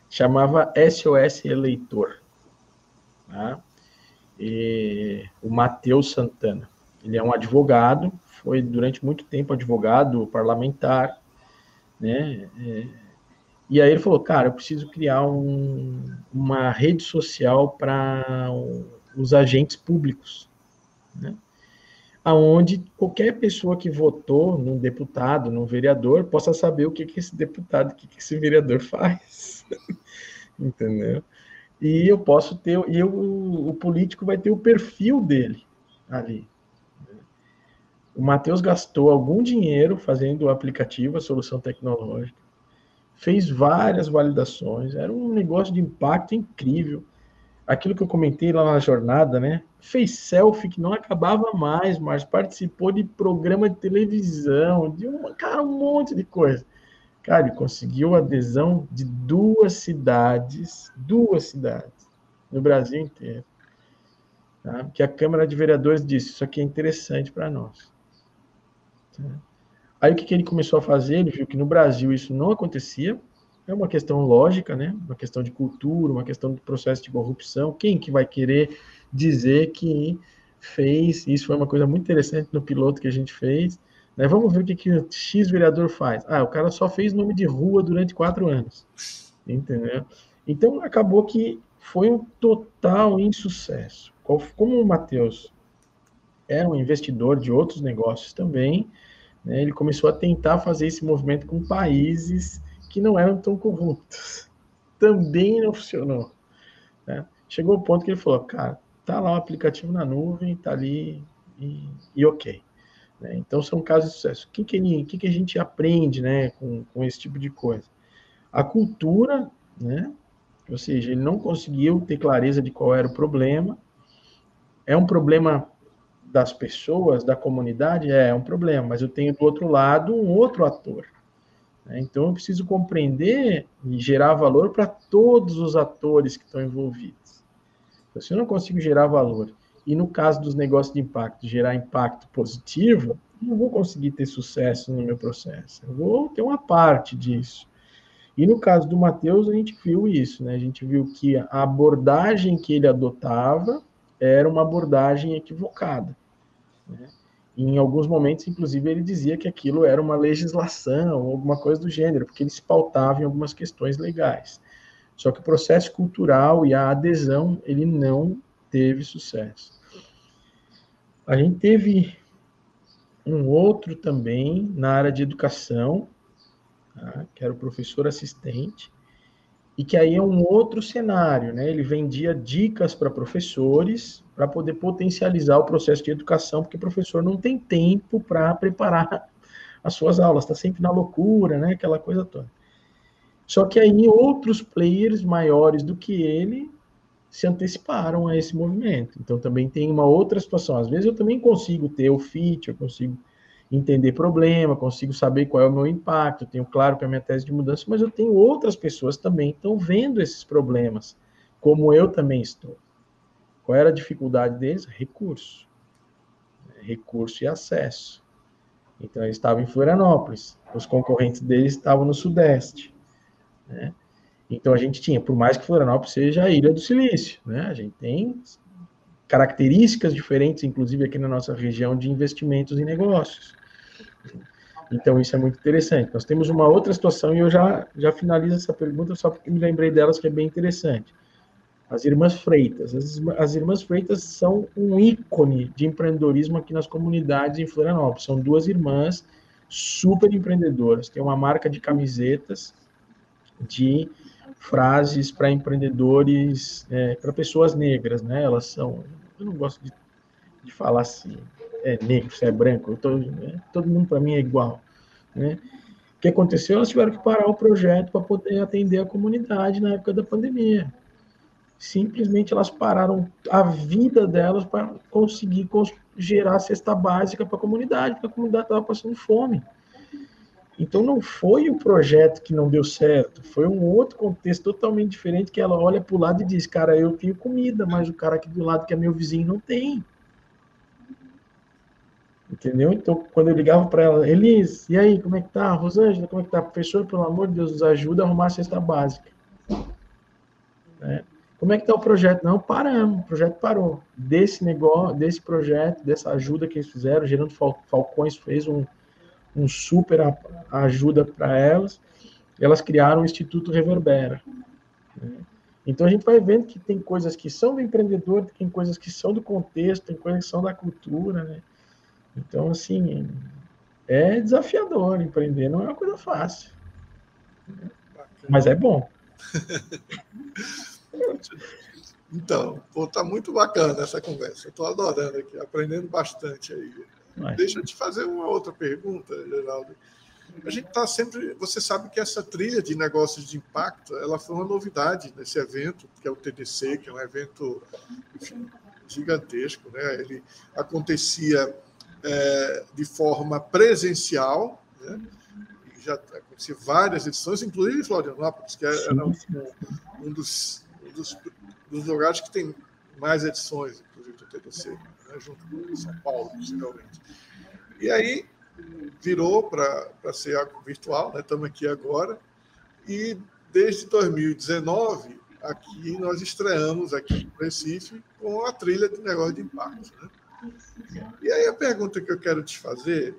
Chamava SOS Eleitor. Tá? E o Matheus Santana. Ele é um advogado, foi durante muito tempo advogado parlamentar, né? E aí ele falou, cara, eu preciso criar uma rede social para os agentes públicos, né? Aonde qualquer pessoa que votou num deputado, num vereador, possa saber o que esse deputado, o que esse vereador faz. Entendeu? E eu posso ter, o político vai ter o perfil dele ali. O Matheus gastou algum dinheiro fazendo o aplicativo, a solução tecnológica, fez várias validações, era um negócio de impacto incrível. Aquilo que eu comentei lá na jornada, né? Fez selfie que não acabava mais, mas participou de programa de televisão, cara, um monte de coisa. Cara, ele conseguiu a adesão de duas cidades no Brasil inteiro. Tá? Que a Câmara de Vereadores disse, isso aqui é interessante para nós. Tá? Aí o que ele começou a fazer? Ele viu que no Brasil isso não acontecia. É uma questão lógica, né? Uma questão de cultura, uma questão de processo de corrupção. Quem que vai querer dizer que fez? Isso foi uma coisa muito interessante no piloto que a gente fez. Né? Vamos ver o que o X vereador faz. O cara só fez nome de rua durante 4 anos. Entendeu? Então, acabou que foi um total insucesso. Como o Matheus era um investidor de outros negócios também, né, ele começou a tentar fazer esse movimento com países que não eram tão corruptos. também não funcionou. Né? Chegou o ponto que ele falou, cara, tá lá o aplicativo na nuvem, tá ali e ok. Né? Então, são casos de sucesso. O que a gente aprende, né, com esse tipo de coisa? A cultura, né? Ou seja, ele não conseguiu ter clareza de qual era o problema. É um problema das pessoas, da comunidade? É um problema, mas eu tenho do outro lado um outro ator. Né? Então, eu preciso compreender e gerar valor para todos os atores que estão envolvidos. Então, se eu não consigo gerar valor, e no caso dos negócios de impacto, gerar impacto positivo, eu não vou conseguir ter sucesso no meu processo. Eu vou ter uma parte disso. E no caso do Matheus, a gente viu isso, né? A gente viu que a abordagem que ele adotava era uma abordagem equivocada. Né? E em alguns momentos, inclusive, ele dizia que aquilo era uma legislação, alguma coisa do gênero, porque ele se pautava em algumas questões legais. Só que o processo cultural e a adesão, ele não teve sucesso. A gente teve um outro também na área de educação, tá? Que era o professor assistente, e que aí é um outro cenário, né? Ele vendia dicas para professores para poder potencializar o processo de educação, porque o professor não tem tempo para preparar as suas aulas, está sempre na loucura, né? Aquela coisa toda. Só que aí outros players maiores do que ele se anteciparam a esse movimento. Então também tem uma outra situação. Às vezes eu também consigo ter o fit, eu consigo entender problema, consigo saber qual é o meu impacto, eu tenho claro que é a minha tese de mudança, mas eu tenho outras pessoas também que estão vendo esses problemas, como eu também estou. Qual era a dificuldade deles? Recurso. Recurso e acesso. Então, eles estavam em Florianópolis, os concorrentes deles estavam no Sudeste. Né? Então, a gente tinha, por mais que Florianópolis seja a Ilha do Silício, né? A gente tem características diferentes, inclusive aqui na nossa região, de investimentos em negócios. Então, isso é muito interessante. Nós temos uma outra situação, e eu já finalizo essa pergunta, só porque me lembrei delas, que é bem interessante. As Irmãs Freitas. As Irmãs Freitas são um ícone de empreendedorismo aqui nas comunidades em Florianópolis. São duas irmãs super empreendedoras. Tem uma marca de camisetas, de frases para empreendedores, para pessoas negras, né? Elas são... Eu não gosto de falar assim, é negro, se é branco, todo mundo para mim é igual. Né? O que aconteceu? Elas tiveram que parar o projeto para poder atender a comunidade na época da pandemia. Simplesmente elas pararam a vida delas para conseguir gerar cesta básica para a comunidade, porque a comunidade estava passando fome. Então não foi o projeto que não deu certo, foi um outro contexto totalmente diferente, que ela olha para o lado e diz, cara, eu tenho comida, mas o cara aqui do lado, que é meu vizinho, não tem. Entendeu? Então, quando eu ligava para ela, Elis, e aí, como é que tá? Rosângela, como é que tá? Professor, pelo amor de Deus, nos ajuda a arrumar a cesta básica. Né? Como é que tá o projeto? Não, paramos, o projeto parou. Desse negócio, desse projeto, dessa ajuda que eles fizeram, Gerando Falcões fez um super ajuda para elas, e elas criaram o Instituto Reverbera. Né? Então, a gente vai vendo que tem coisas que são do empreendedor, tem coisas que são do contexto, tem coisas que são da cultura, né? Então, assim, é desafiador empreender, não é uma coisa fácil. Mas é bom. Então, tá muito bacana essa conversa. Estou adorando aqui, aprendendo bastante aí. Deixa eu te fazer uma outra pergunta, Geraldo. A gente está sempre... Você sabe que essa trilha de negócios de impacto, ela foi uma novidade nesse evento, que é o TDC, que é um evento, enfim, gigantesco, né? Ele acontecia de forma presencial, né? Já aconteceu várias edições, inclusive em Florianópolis, que era um dos lugares que tem mais edições, inclusive do TDC, né? Junto com São Paulo, possivelmente. E aí virou para ser algo virtual, né? Estamos aqui agora, e desde 2019, aqui nós estreamos aqui no Recife com a trilha de negócio de impacto, né? E aí a pergunta que eu quero te fazer,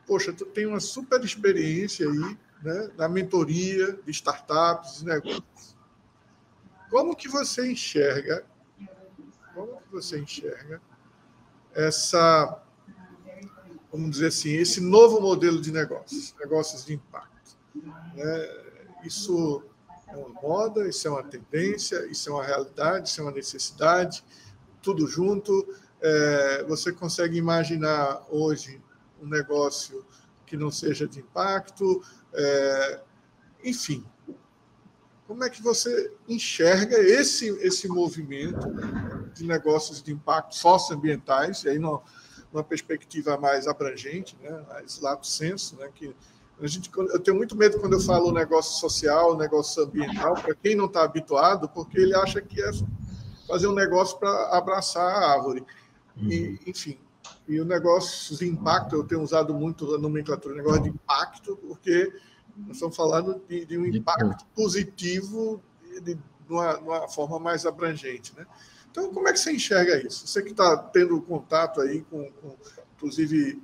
poxa, tu tem uma super experiência aí, né, na mentoria de startups e negócios. Como que você enxerga essa, vamos dizer assim, esse novo modelo de negócios de impacto? Isso É uma moda, isso é uma tendência, isso é uma realidade, isso é uma necessidade, tudo junto. Você consegue imaginar hoje um negócio que não seja de impacto, enfim. Como é que você enxerga esse movimento de negócios de impacto socioambientais, e aí numa perspectiva mais abrangente, né, mais lato sensu, né, que eu tenho muito medo quando eu falo negócio social, negócio ambiental, para quem não está habituado, porque ele acha que é fazer um negócio para abraçar a árvore. E, enfim, e o negócio de impacto, eu tenho usado muito a nomenclatura, negócio de impacto, porque nós estamos falando de um impacto positivo de uma forma mais abrangente, né? Então, como é que você enxerga isso? Você que está tendo contato aí com inclusive,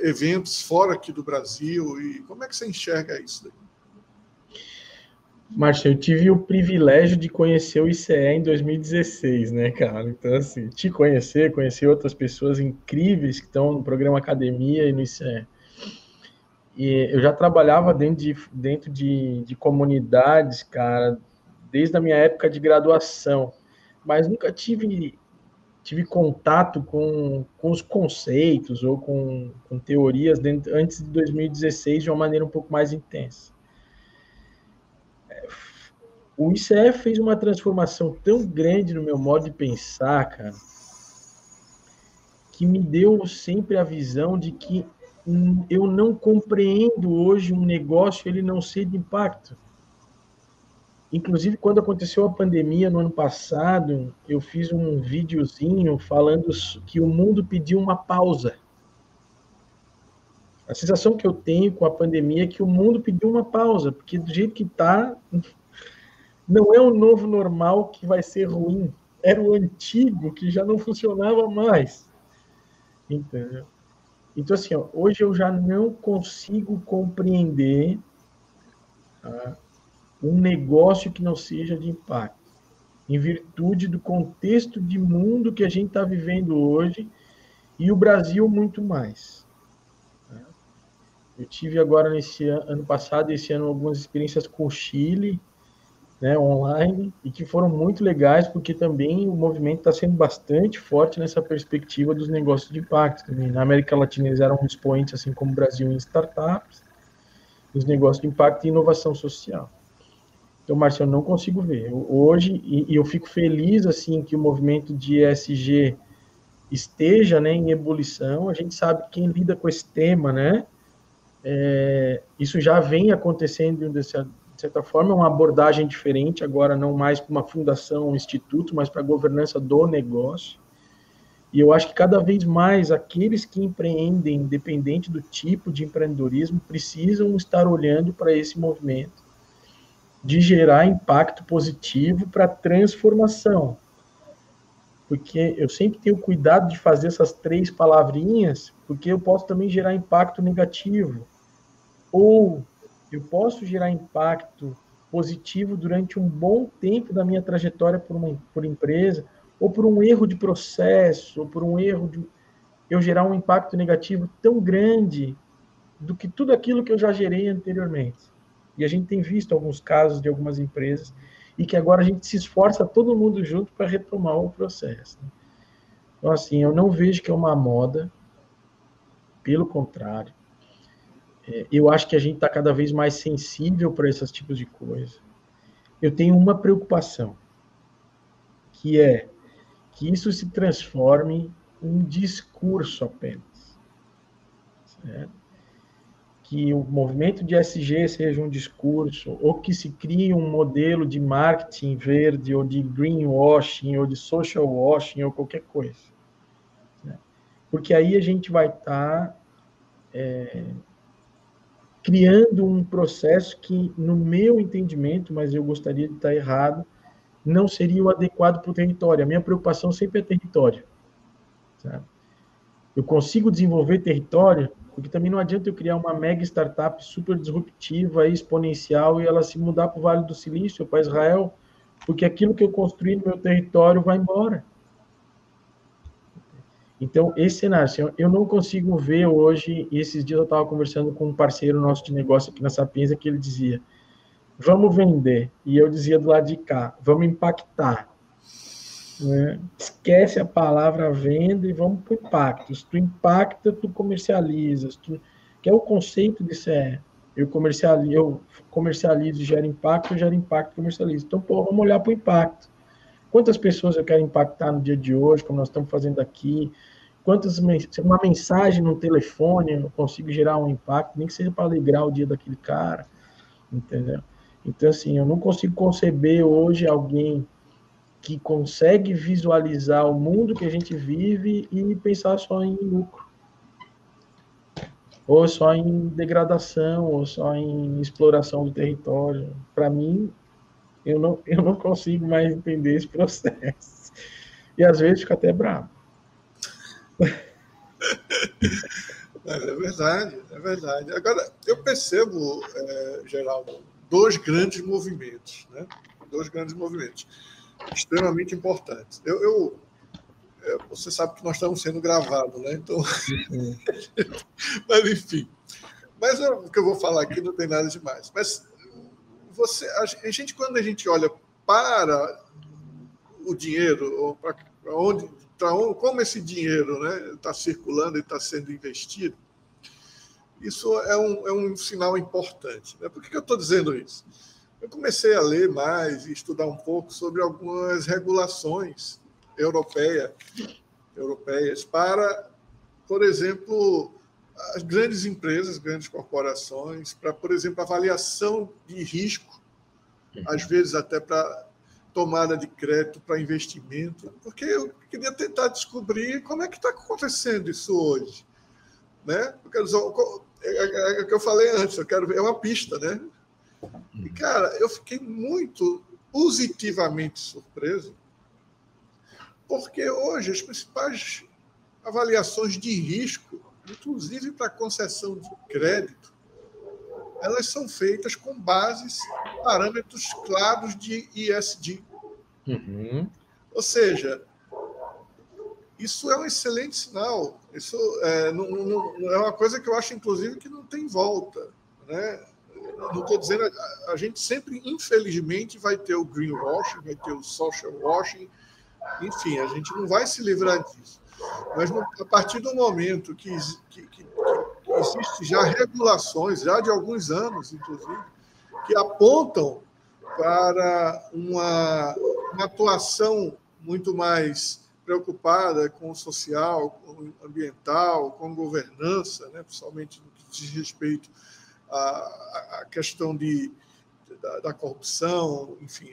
eventos fora aqui do Brasil, e como é que você enxerga isso daí? Márcio, eu tive o privilégio de conhecer o ICE em 2016, né, cara? Então, assim, conhecer outras pessoas incríveis que estão no programa Academia e no ICE. E eu já trabalhava dentro de comunidades, cara, desde a minha época de graduação, mas nunca tive contato com os conceitos ou com teorias antes de 2016 de uma maneira um pouco mais intensa. O ICE fez uma transformação tão grande no meu modo de pensar, cara, que me deu sempre a visão de que eu não compreendo hoje um negócio ele não ser de impacto. Inclusive, quando aconteceu a pandemia no ano passado, eu fiz um videozinho falando que o mundo pediu uma pausa. A sensação que eu tenho com a pandemia é que o mundo pediu uma pausa, porque do jeito que está, não é o novo normal que vai ser ruim, era o antigo que já não funcionava mais. Entendeu? Então, assim, hoje eu já não consigo compreender um negócio que não seja de impacto, em virtude do contexto de mundo que a gente está vivendo hoje, e o Brasil muito mais. Eu tive agora, nesse ano passado, esse ano, algumas experiências com o Chile, né, online, e que foram muito legais, porque também o movimento está sendo bastante forte nessa perspectiva dos negócios de impacto. Também. Na América Latina, eles eram um expoente, assim como o Brasil, em startups, nos negócios de impacto e inovação social. Então, Márcio, eu não consigo ver. Hoje, e eu fico feliz, assim, que o movimento de ESG esteja, né, em ebulição. A gente sabe que quem lida com esse tema, né, isso já vem acontecendo de certa forma, uma abordagem diferente, agora não mais para uma fundação, um instituto, mas para a governança do negócio. E eu acho que cada vez mais aqueles que empreendem, independente do tipo de empreendedorismo, precisam estar olhando para esse movimento de gerar impacto positivo para a transformação. Porque eu sempre tenho cuidado de fazer essas 3 palavrinhas, porque eu posso também gerar impacto negativo. Ou eu posso gerar impacto positivo durante um bom tempo da minha trajetória por empresa, ou por um erro de processo, ou por um erro de eu gerar um impacto negativo tão grande do que tudo aquilo que eu já gerei anteriormente. E a gente tem visto alguns casos de algumas empresas e que agora a gente se esforça todo mundo junto para retomar o processo. Então, assim, eu não vejo que é uma moda, pelo contrário. Eu acho que a gente está cada vez mais sensível para esses tipos de coisa. Eu tenho uma preocupação, que é que isso se transforme em um discurso apenas. Certo? Que o movimento de ESG seja um discurso, ou que se crie um modelo de marketing verde, ou de greenwashing, ou de social washing, ou qualquer coisa. Né? Porque aí a gente vai estar criando um processo que, no meu entendimento, mas eu gostaria de estar errado, não seria o adequado para o território. A minha preocupação sempre é território. Sabe? Eu consigo desenvolver território, porque também não adianta eu criar uma mega startup super disruptiva, exponencial, e ela se mudar para o Vale do Silício, ou para Israel, porque aquilo que eu construí no meu território vai embora. Então, esse cenário, eu não consigo ver hoje, e esses dias eu estava conversando com um parceiro nosso de negócio aqui na Sapienza, que ele dizia, vamos vender. E eu dizia do lado de cá, vamos impactar. Né? Esquece a palavra venda e vamos para o impacto. Se tu impacta, tu comercializas. Que é o conceito disso eu comercializo e gero impacto, eu gero impacto e comercializo. Então, pô, vamos olhar para o impacto. Quantas pessoas eu quero impactar no dia de hoje, como nós estamos fazendo aqui? Uma mensagem no telefone eu consigo gerar um impacto, nem que seja para alegrar o dia daquele cara, entendeu? Então, assim, eu não consigo conceber hoje alguém que consegue visualizar o mundo que a gente vive e pensar só em lucro, ou só em degradação, ou só em exploração do território. Para mim, eu não consigo mais entender esse processo. E às vezes fico até bravo. É verdade, é verdade. Agora, eu percebo, Geraldo, dois grandes movimentos, né? Dois grandes movimentos extremamente importantes. Você sabe que nós estamos sendo gravados, né? Então, mas enfim. Mas o que eu vou falar aqui não tem nada demais. Mas a gente, quando a gente olha para o dinheiro, ou para onde, como esse dinheiro, né, está circulando e está sendo investido, isso é um sinal importante. Né? Por que eu estou dizendo isso? Eu comecei a ler mais e estudar um pouco sobre algumas regulações europeias para, por exemplo, as grandes empresas, grandes corporações, para, por exemplo, avaliação de risco, às vezes até para tomada de crédito para investimento, porque eu queria tentar descobrir como é que está acontecendo isso hoje. Né? Eu quero dizer, é o que eu falei antes, eu quero ver, é uma pista, né? E, cara, eu fiquei muito positivamente surpreso, porque hoje as principais avaliações de risco, inclusive para concessão de crédito, elas são feitas com bases, parâmetros claros de ESG. Uhum. Ou seja, isso é um excelente sinal. Isso não é uma coisa que eu acho, inclusive, que não tem volta. Né? Não estou dizendo... A gente sempre, infelizmente, vai ter o greenwashing, vai ter o social washing. Enfim, a gente não vai se livrar disso. Mas a partir do momento que existe já regulações, já de alguns anos, inclusive, que apontam para uma atuação muito mais preocupada com o social, com o ambiental, com governança, né? Principalmente no que diz respeito à questão da corrupção, enfim,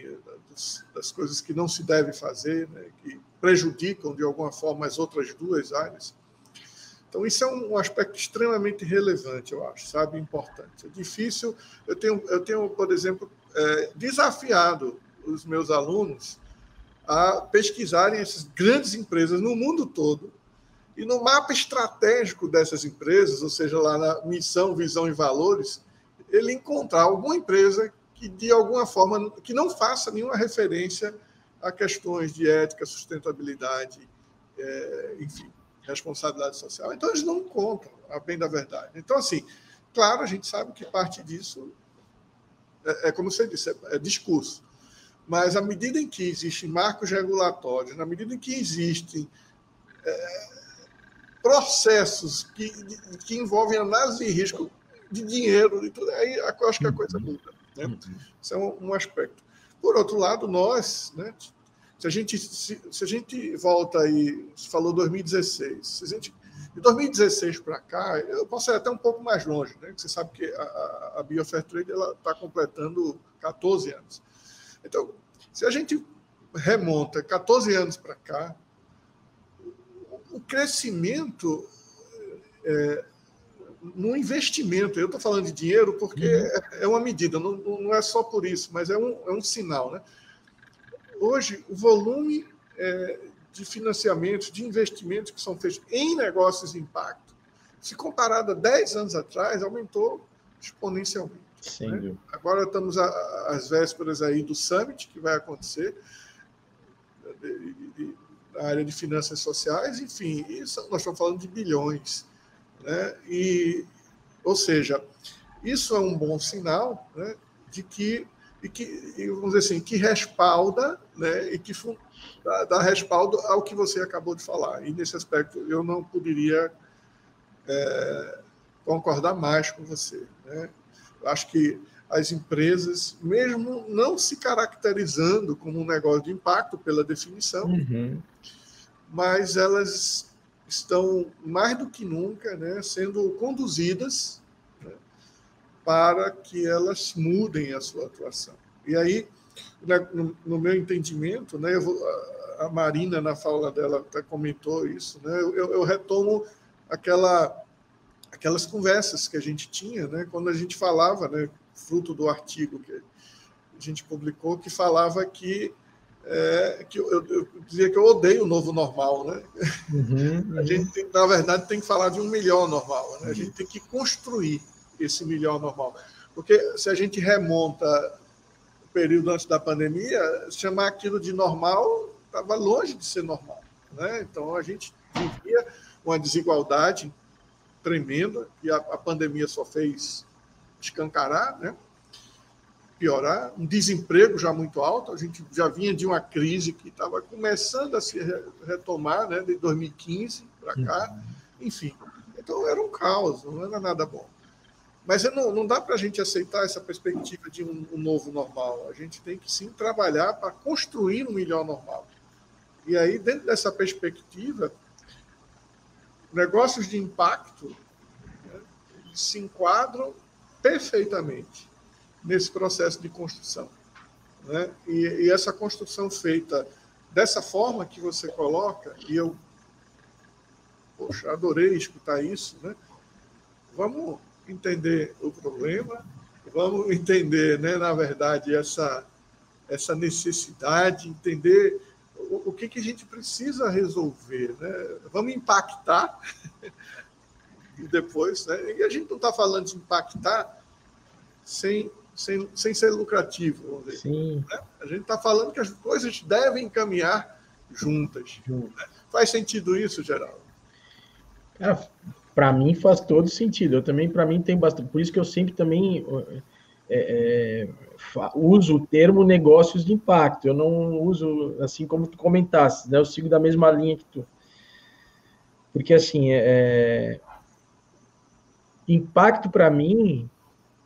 das coisas que não se deve fazer, né? Que prejudicam, de alguma forma, as outras duas áreas. Então, isso é um aspecto extremamente relevante, eu acho, sabe? Importante. É difícil. Eu tenho, por exemplo, desafiado os meus alunos a pesquisarem essas grandes empresas no mundo todo e no mapa estratégico dessas empresas, ou seja, lá na missão, visão e valores, ele encontrar alguma empresa que, de alguma forma, que não faça nenhuma referência a questões de ética, sustentabilidade, enfim, responsabilidade social. Então, eles não encontram, a bem da verdade. Então, assim, claro, a gente sabe que parte disso como você disse, é discurso. Mas, à medida em que existem marcos regulatórios, na medida em que existem processos que envolvem análise de risco de dinheiro, e tudo, aí eu acho que a coisa muda. Né? Isso é um aspecto. Por outro lado, nós, né, se a gente volta aí, você falou 2016, de 2016 para cá, eu posso ir até um pouco mais longe, né? Você sabe que a Biofairtrade está completando 14 anos. Então, se a gente remonta 14 anos para cá, o crescimento no investimento, eu estou falando de dinheiro porque é uma medida, não é só por isso, mas é um sinal. Né? Hoje, o volume de financiamentos, de investimentos que são feitos em negócios de impacto, se comparado a 10 anos atrás, aumentou exponencialmente. Né? Agora estamos às vésperas aí do Summit, que vai acontecer, na área de finanças sociais, enfim, nós estamos falando de bilhões. Né? Ou seja, isso é um bom sinal, né? vamos dizer assim, que respalda, né, e que dá respaldo ao que você acabou de falar. E, nesse aspecto, eu não poderia concordar mais com você, né? Eu acho que as empresas, mesmo não se caracterizando como um negócio de impacto pela definição, mas elas estão, mais do que nunca, né, sendo conduzidas, né, para que elas mudem a sua atuação. E aí, no meu entendimento, né, a Marina, na fala dela, até comentou isso, né, eu retomo aquelas conversas que a gente tinha, né, quando a gente falava, né, fruto do artigo que a gente publicou, que falava que eu dizia que eu odeio o novo normal, né? A gente, na verdade, tem que falar de um melhor normal, né? A gente tem que construir esse melhor normal. Porque se a gente remonta o período antes da pandemia, chamar aquilo de normal estava longe de ser normal, né? Então, a gente vivia uma desigualdade tremenda, e a pandemia só fez escancarar, né? Piorar, um desemprego já muito alto, a gente já vinha de uma crise que estava começando a se retomar, né, de 2015 para cá, enfim. Então, era um caos, não era nada bom. Mas não dá para a gente aceitar essa perspectiva de um novo normal. A gente tem que, sim, trabalhar para construir um melhor normal. E aí, dentro dessa perspectiva, negócios de impacto, né, se enquadram perfeitamente nesse processo de construção, né? E essa construção feita dessa forma que você coloca, e eu, adorei escutar isso, né? Vamos entender o problema, vamos entender, né, na verdade, essa necessidade, entender o que a gente precisa resolver, né? Vamos impactar e depois, né? E a gente não está falando de impactar sem ser lucrativo, vamos dizer. Sim. Né? A gente está falando que as coisas devem caminhar juntas. Né? Faz sentido isso, Geraldo? Para mim faz todo sentido. Eu também, para mim, tem bastante. Por isso que eu sempre também uso o termo negócios de impacto. Eu não uso, assim como tu comentaste, né? Eu sigo da mesma linha que tu. Porque, assim, impacto, para mim,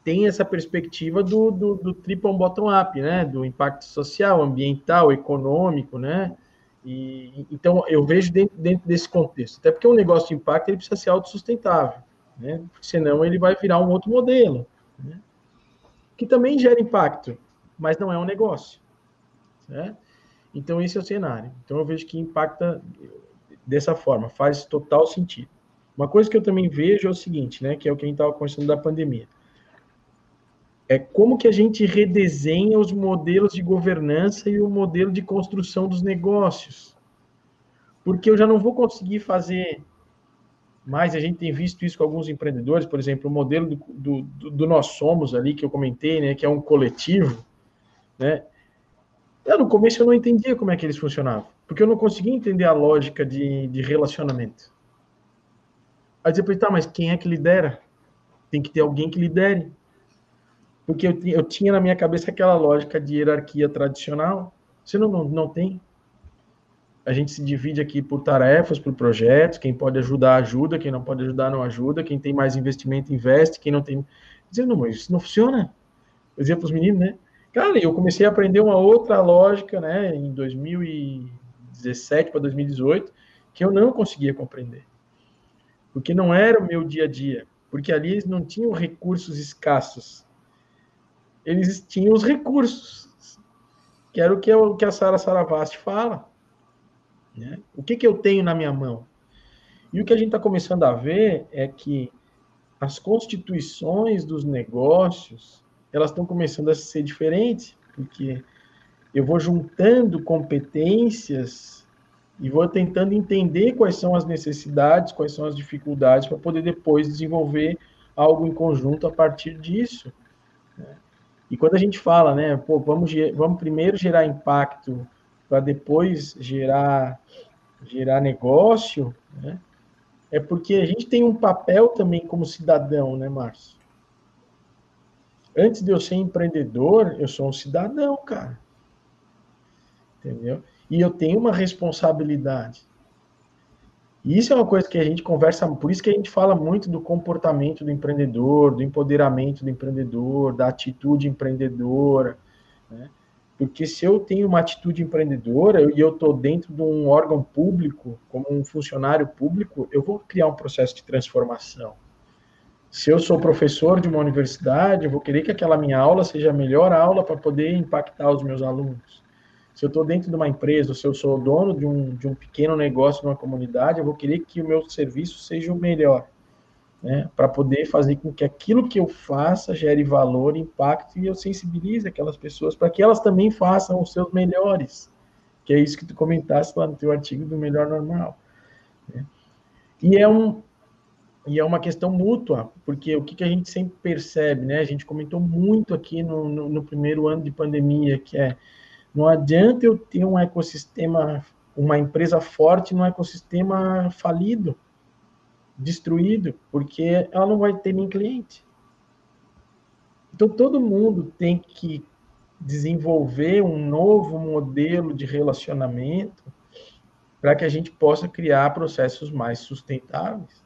tem essa perspectiva do triple bottom-up, né? Do impacto social, ambiental, econômico, né? Então, eu vejo dentro desse contexto. Até porque um negócio de impacto ele precisa ser autossustentável, né? Porque senão ele vai virar um outro modelo, né? Que também gera impacto, mas não é um negócio, né? Então, esse é o cenário. Então, eu vejo que impacta dessa forma, faz total sentido. Uma coisa que eu também vejo é o seguinte, né? Que é o que a gente estava conversando da pandemia. É como que a gente redesenha os modelos de governança e o modelo de construção dos negócios. Porque eu já não vou conseguir fazer mais, a gente tem visto isso com alguns empreendedores, por exemplo, o modelo do Nós Somos ali, que eu comentei, né, que é um coletivo, né? No começo eu não entendia como é que eles funcionavam, porque eu não conseguia entender a lógica de relacionamento. Aí depois, tá, mas quem é que lidera? Tem que ter alguém que lidere. Porque eu tinha na minha cabeça aquela lógica de hierarquia tradicional. Você não tem. A gente se divide aqui por tarefas, por projetos. Quem pode ajudar, ajuda. Quem não pode ajudar, não ajuda. Quem tem mais investimento, investe. Quem não tem... Dizendo, não, mas isso não funciona. Eu dizia para os meninos, né? Cara, eu comecei a aprender uma outra lógica, né? Em 2017 para 2018, que eu não conseguia compreender. Porque não era o meu dia a dia. Porque ali eles não tinham recursos escassos. Eles tinham os recursos, que era o que a Sara Saravasti fala, né? O que eu tenho na minha mão? E o que a gente está começando a ver é que as constituições dos negócios, elas estão começando a ser diferentes, porque eu vou juntando competências e vou tentando entender quais são as necessidades, quais são as dificuldades, para poder depois desenvolver algo em conjunto a partir disso, né? E quando a gente fala, né, pô, vamos primeiro gerar impacto para depois gerar negócio, né? É porque a gente tem um papel também como cidadão, né, Márcio? Antes de eu ser empreendedor, eu sou um cidadão, cara. Entendeu? E eu tenho uma responsabilidade. E isso é uma coisa que a gente conversa, por isso que a gente fala muito do comportamento do empreendedor, do empoderamento do empreendedor, da atitude empreendedora, né? Porque se eu tenho uma atitude empreendedora e eu estou dentro de um órgão público, como um funcionário público, eu vou criar um processo de transformação. Se eu sou professor de uma universidade, eu vou querer que aquela minha aula seja a melhor aula para poder impactar os meus alunos. Se eu estou dentro de uma empresa, ou se eu sou dono de um pequeno negócio, de uma comunidade, eu vou querer que o meu serviço seja o melhor, né? Para poder fazer com que aquilo que eu faça gere valor, impacto, e eu sensibilize aquelas pessoas para que elas também façam os seus melhores, que é isso que tu comentaste lá no teu artigo do Melhor Normal, né? E é uma questão mútua, porque o que a gente sempre percebe, né? A gente comentou muito aqui no primeiro ano de pandemia, que não adianta eu ter um ecossistema, uma empresa forte num ecossistema falido, destruído, porque ela não vai ter nem cliente. Então, todo mundo tem que desenvolver um novo modelo de relacionamento para que a gente possa criar processos mais sustentáveis.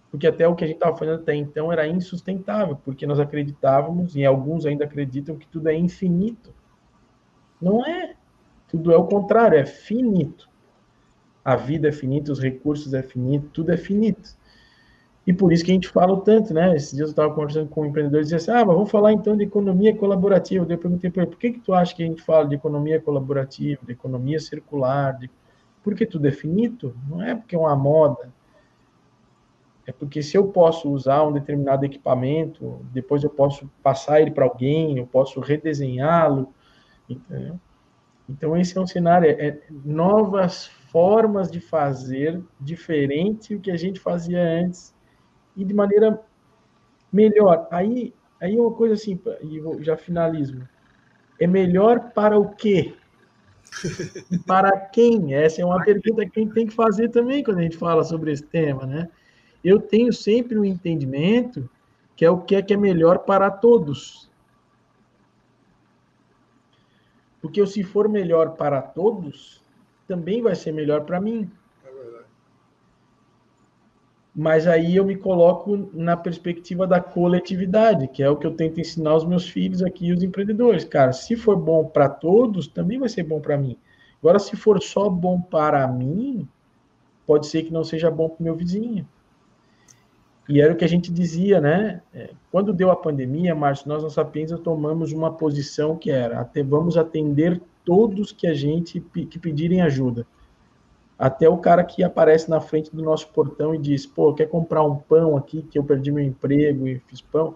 Porque até o que a gente estava fazendo até então era insustentável, porque nós acreditávamos, e alguns ainda acreditam, que tudo é infinito. Não é. Tudo é o contrário, é finito. A vida é finita, os recursos é finito, tudo é finito. E por isso que a gente fala tanto, né? Esses dias eu estava conversando com um empreendedor e dizia assim, mas vamos falar então de economia colaborativa. Daí eu perguntei para ele, por que tu acha que a gente fala de economia colaborativa, de economia circular? Porque tudo é finito? Não é porque é uma moda. É porque se eu posso usar um determinado equipamento, depois eu posso passar ele para alguém, eu posso redesenhá-lo, entendeu? Então, esse é um cenário, novas formas de fazer diferente do que a gente fazia antes e de maneira melhor. Aí é uma coisa assim, e eu já finalizo. É melhor para o quê? E para quem? Essa é uma pergunta que a gente tem que fazer também quando a gente fala sobre esse tema, né? Eu tenho sempre um entendimento que é o que é melhor para todos. Porque se for melhor para todos, também vai ser melhor para mim. É verdade. Mas aí eu me coloco na perspectiva da coletividade, que é o que eu tento ensinar aos meus filhos aqui, os empreendedores. Cara, se for bom para todos, também vai ser bom para mim. Agora, se for só bom para mim, pode ser que não seja bom para o meu vizinho. E era o que a gente dizia, né? Quando deu a pandemia, Márcio, nós na Sapiens tomamos uma posição que era, vamos atender todos que pedirem ajuda. Até o cara que aparece na frente do nosso portão e diz, quer comprar um pão aqui, que eu perdi meu emprego e fiz pão.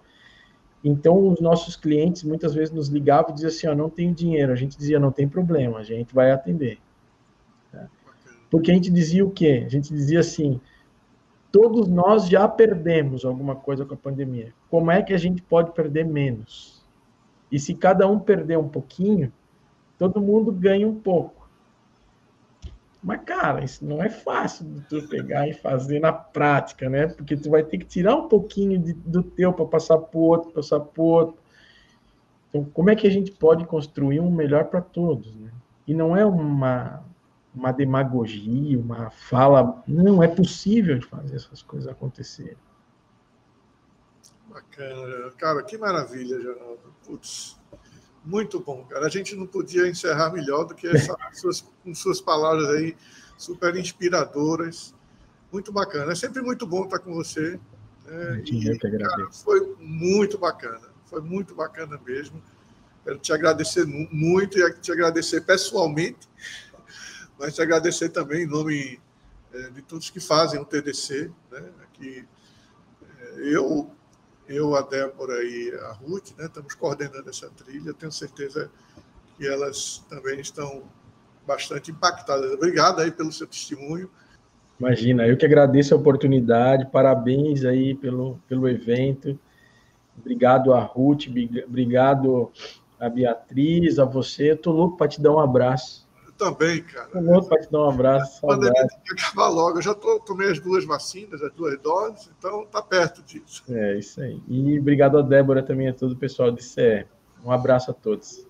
Então, os nossos clientes muitas vezes nos ligavam e diziam assim, não tenho dinheiro. A gente dizia, não tem problema, a gente vai atender. Porque a gente dizia o quê? A gente dizia assim, todos nós já perdemos alguma coisa com a pandemia. Como é que a gente pode perder menos? E se cada um perder um pouquinho, todo mundo ganha um pouco. Mas, cara, isso não é fácil de tu pegar e fazer na prática, né? Porque tu vai ter que tirar um pouquinho do teu para passar para o outro, Então, como é que a gente pode construir um melhor para todos, né? E não é uma demagogia, uma fala... Não, é possível de fazer essas coisas acontecerem. Bacana. Cara, que maravilha, Geraldo. Putz, muito bom, cara. A gente não podia encerrar melhor do que com suas palavras aí super inspiradoras. Muito bacana. É sempre muito bom estar com você. Eu que agradeço. Cara, foi muito bacana mesmo. Quero te agradecer muito e te agradecer pessoalmente, mas te agradecer também em nome de todos que fazem o TDC, né? Aqui, eu, a Débora e a Ruth, né, estamos coordenando essa trilha. Tenho certeza que elas também estão bastante impactadas. Obrigado aí pelo seu testemunho. Imagina, eu que agradeço a oportunidade, parabéns aí pelo evento. Obrigado a Ruth, obrigado a Beatriz, a você. Eu tô louco para te dar um abraço. também, cara. Um outro para te dar um abraço. A pandemia tem que acabar logo. Eu já tomei as 2 vacinas, as 2 doses, então está perto disso. É isso aí. E obrigado a Débora também, a todo o pessoal de CE. Um abraço a todos.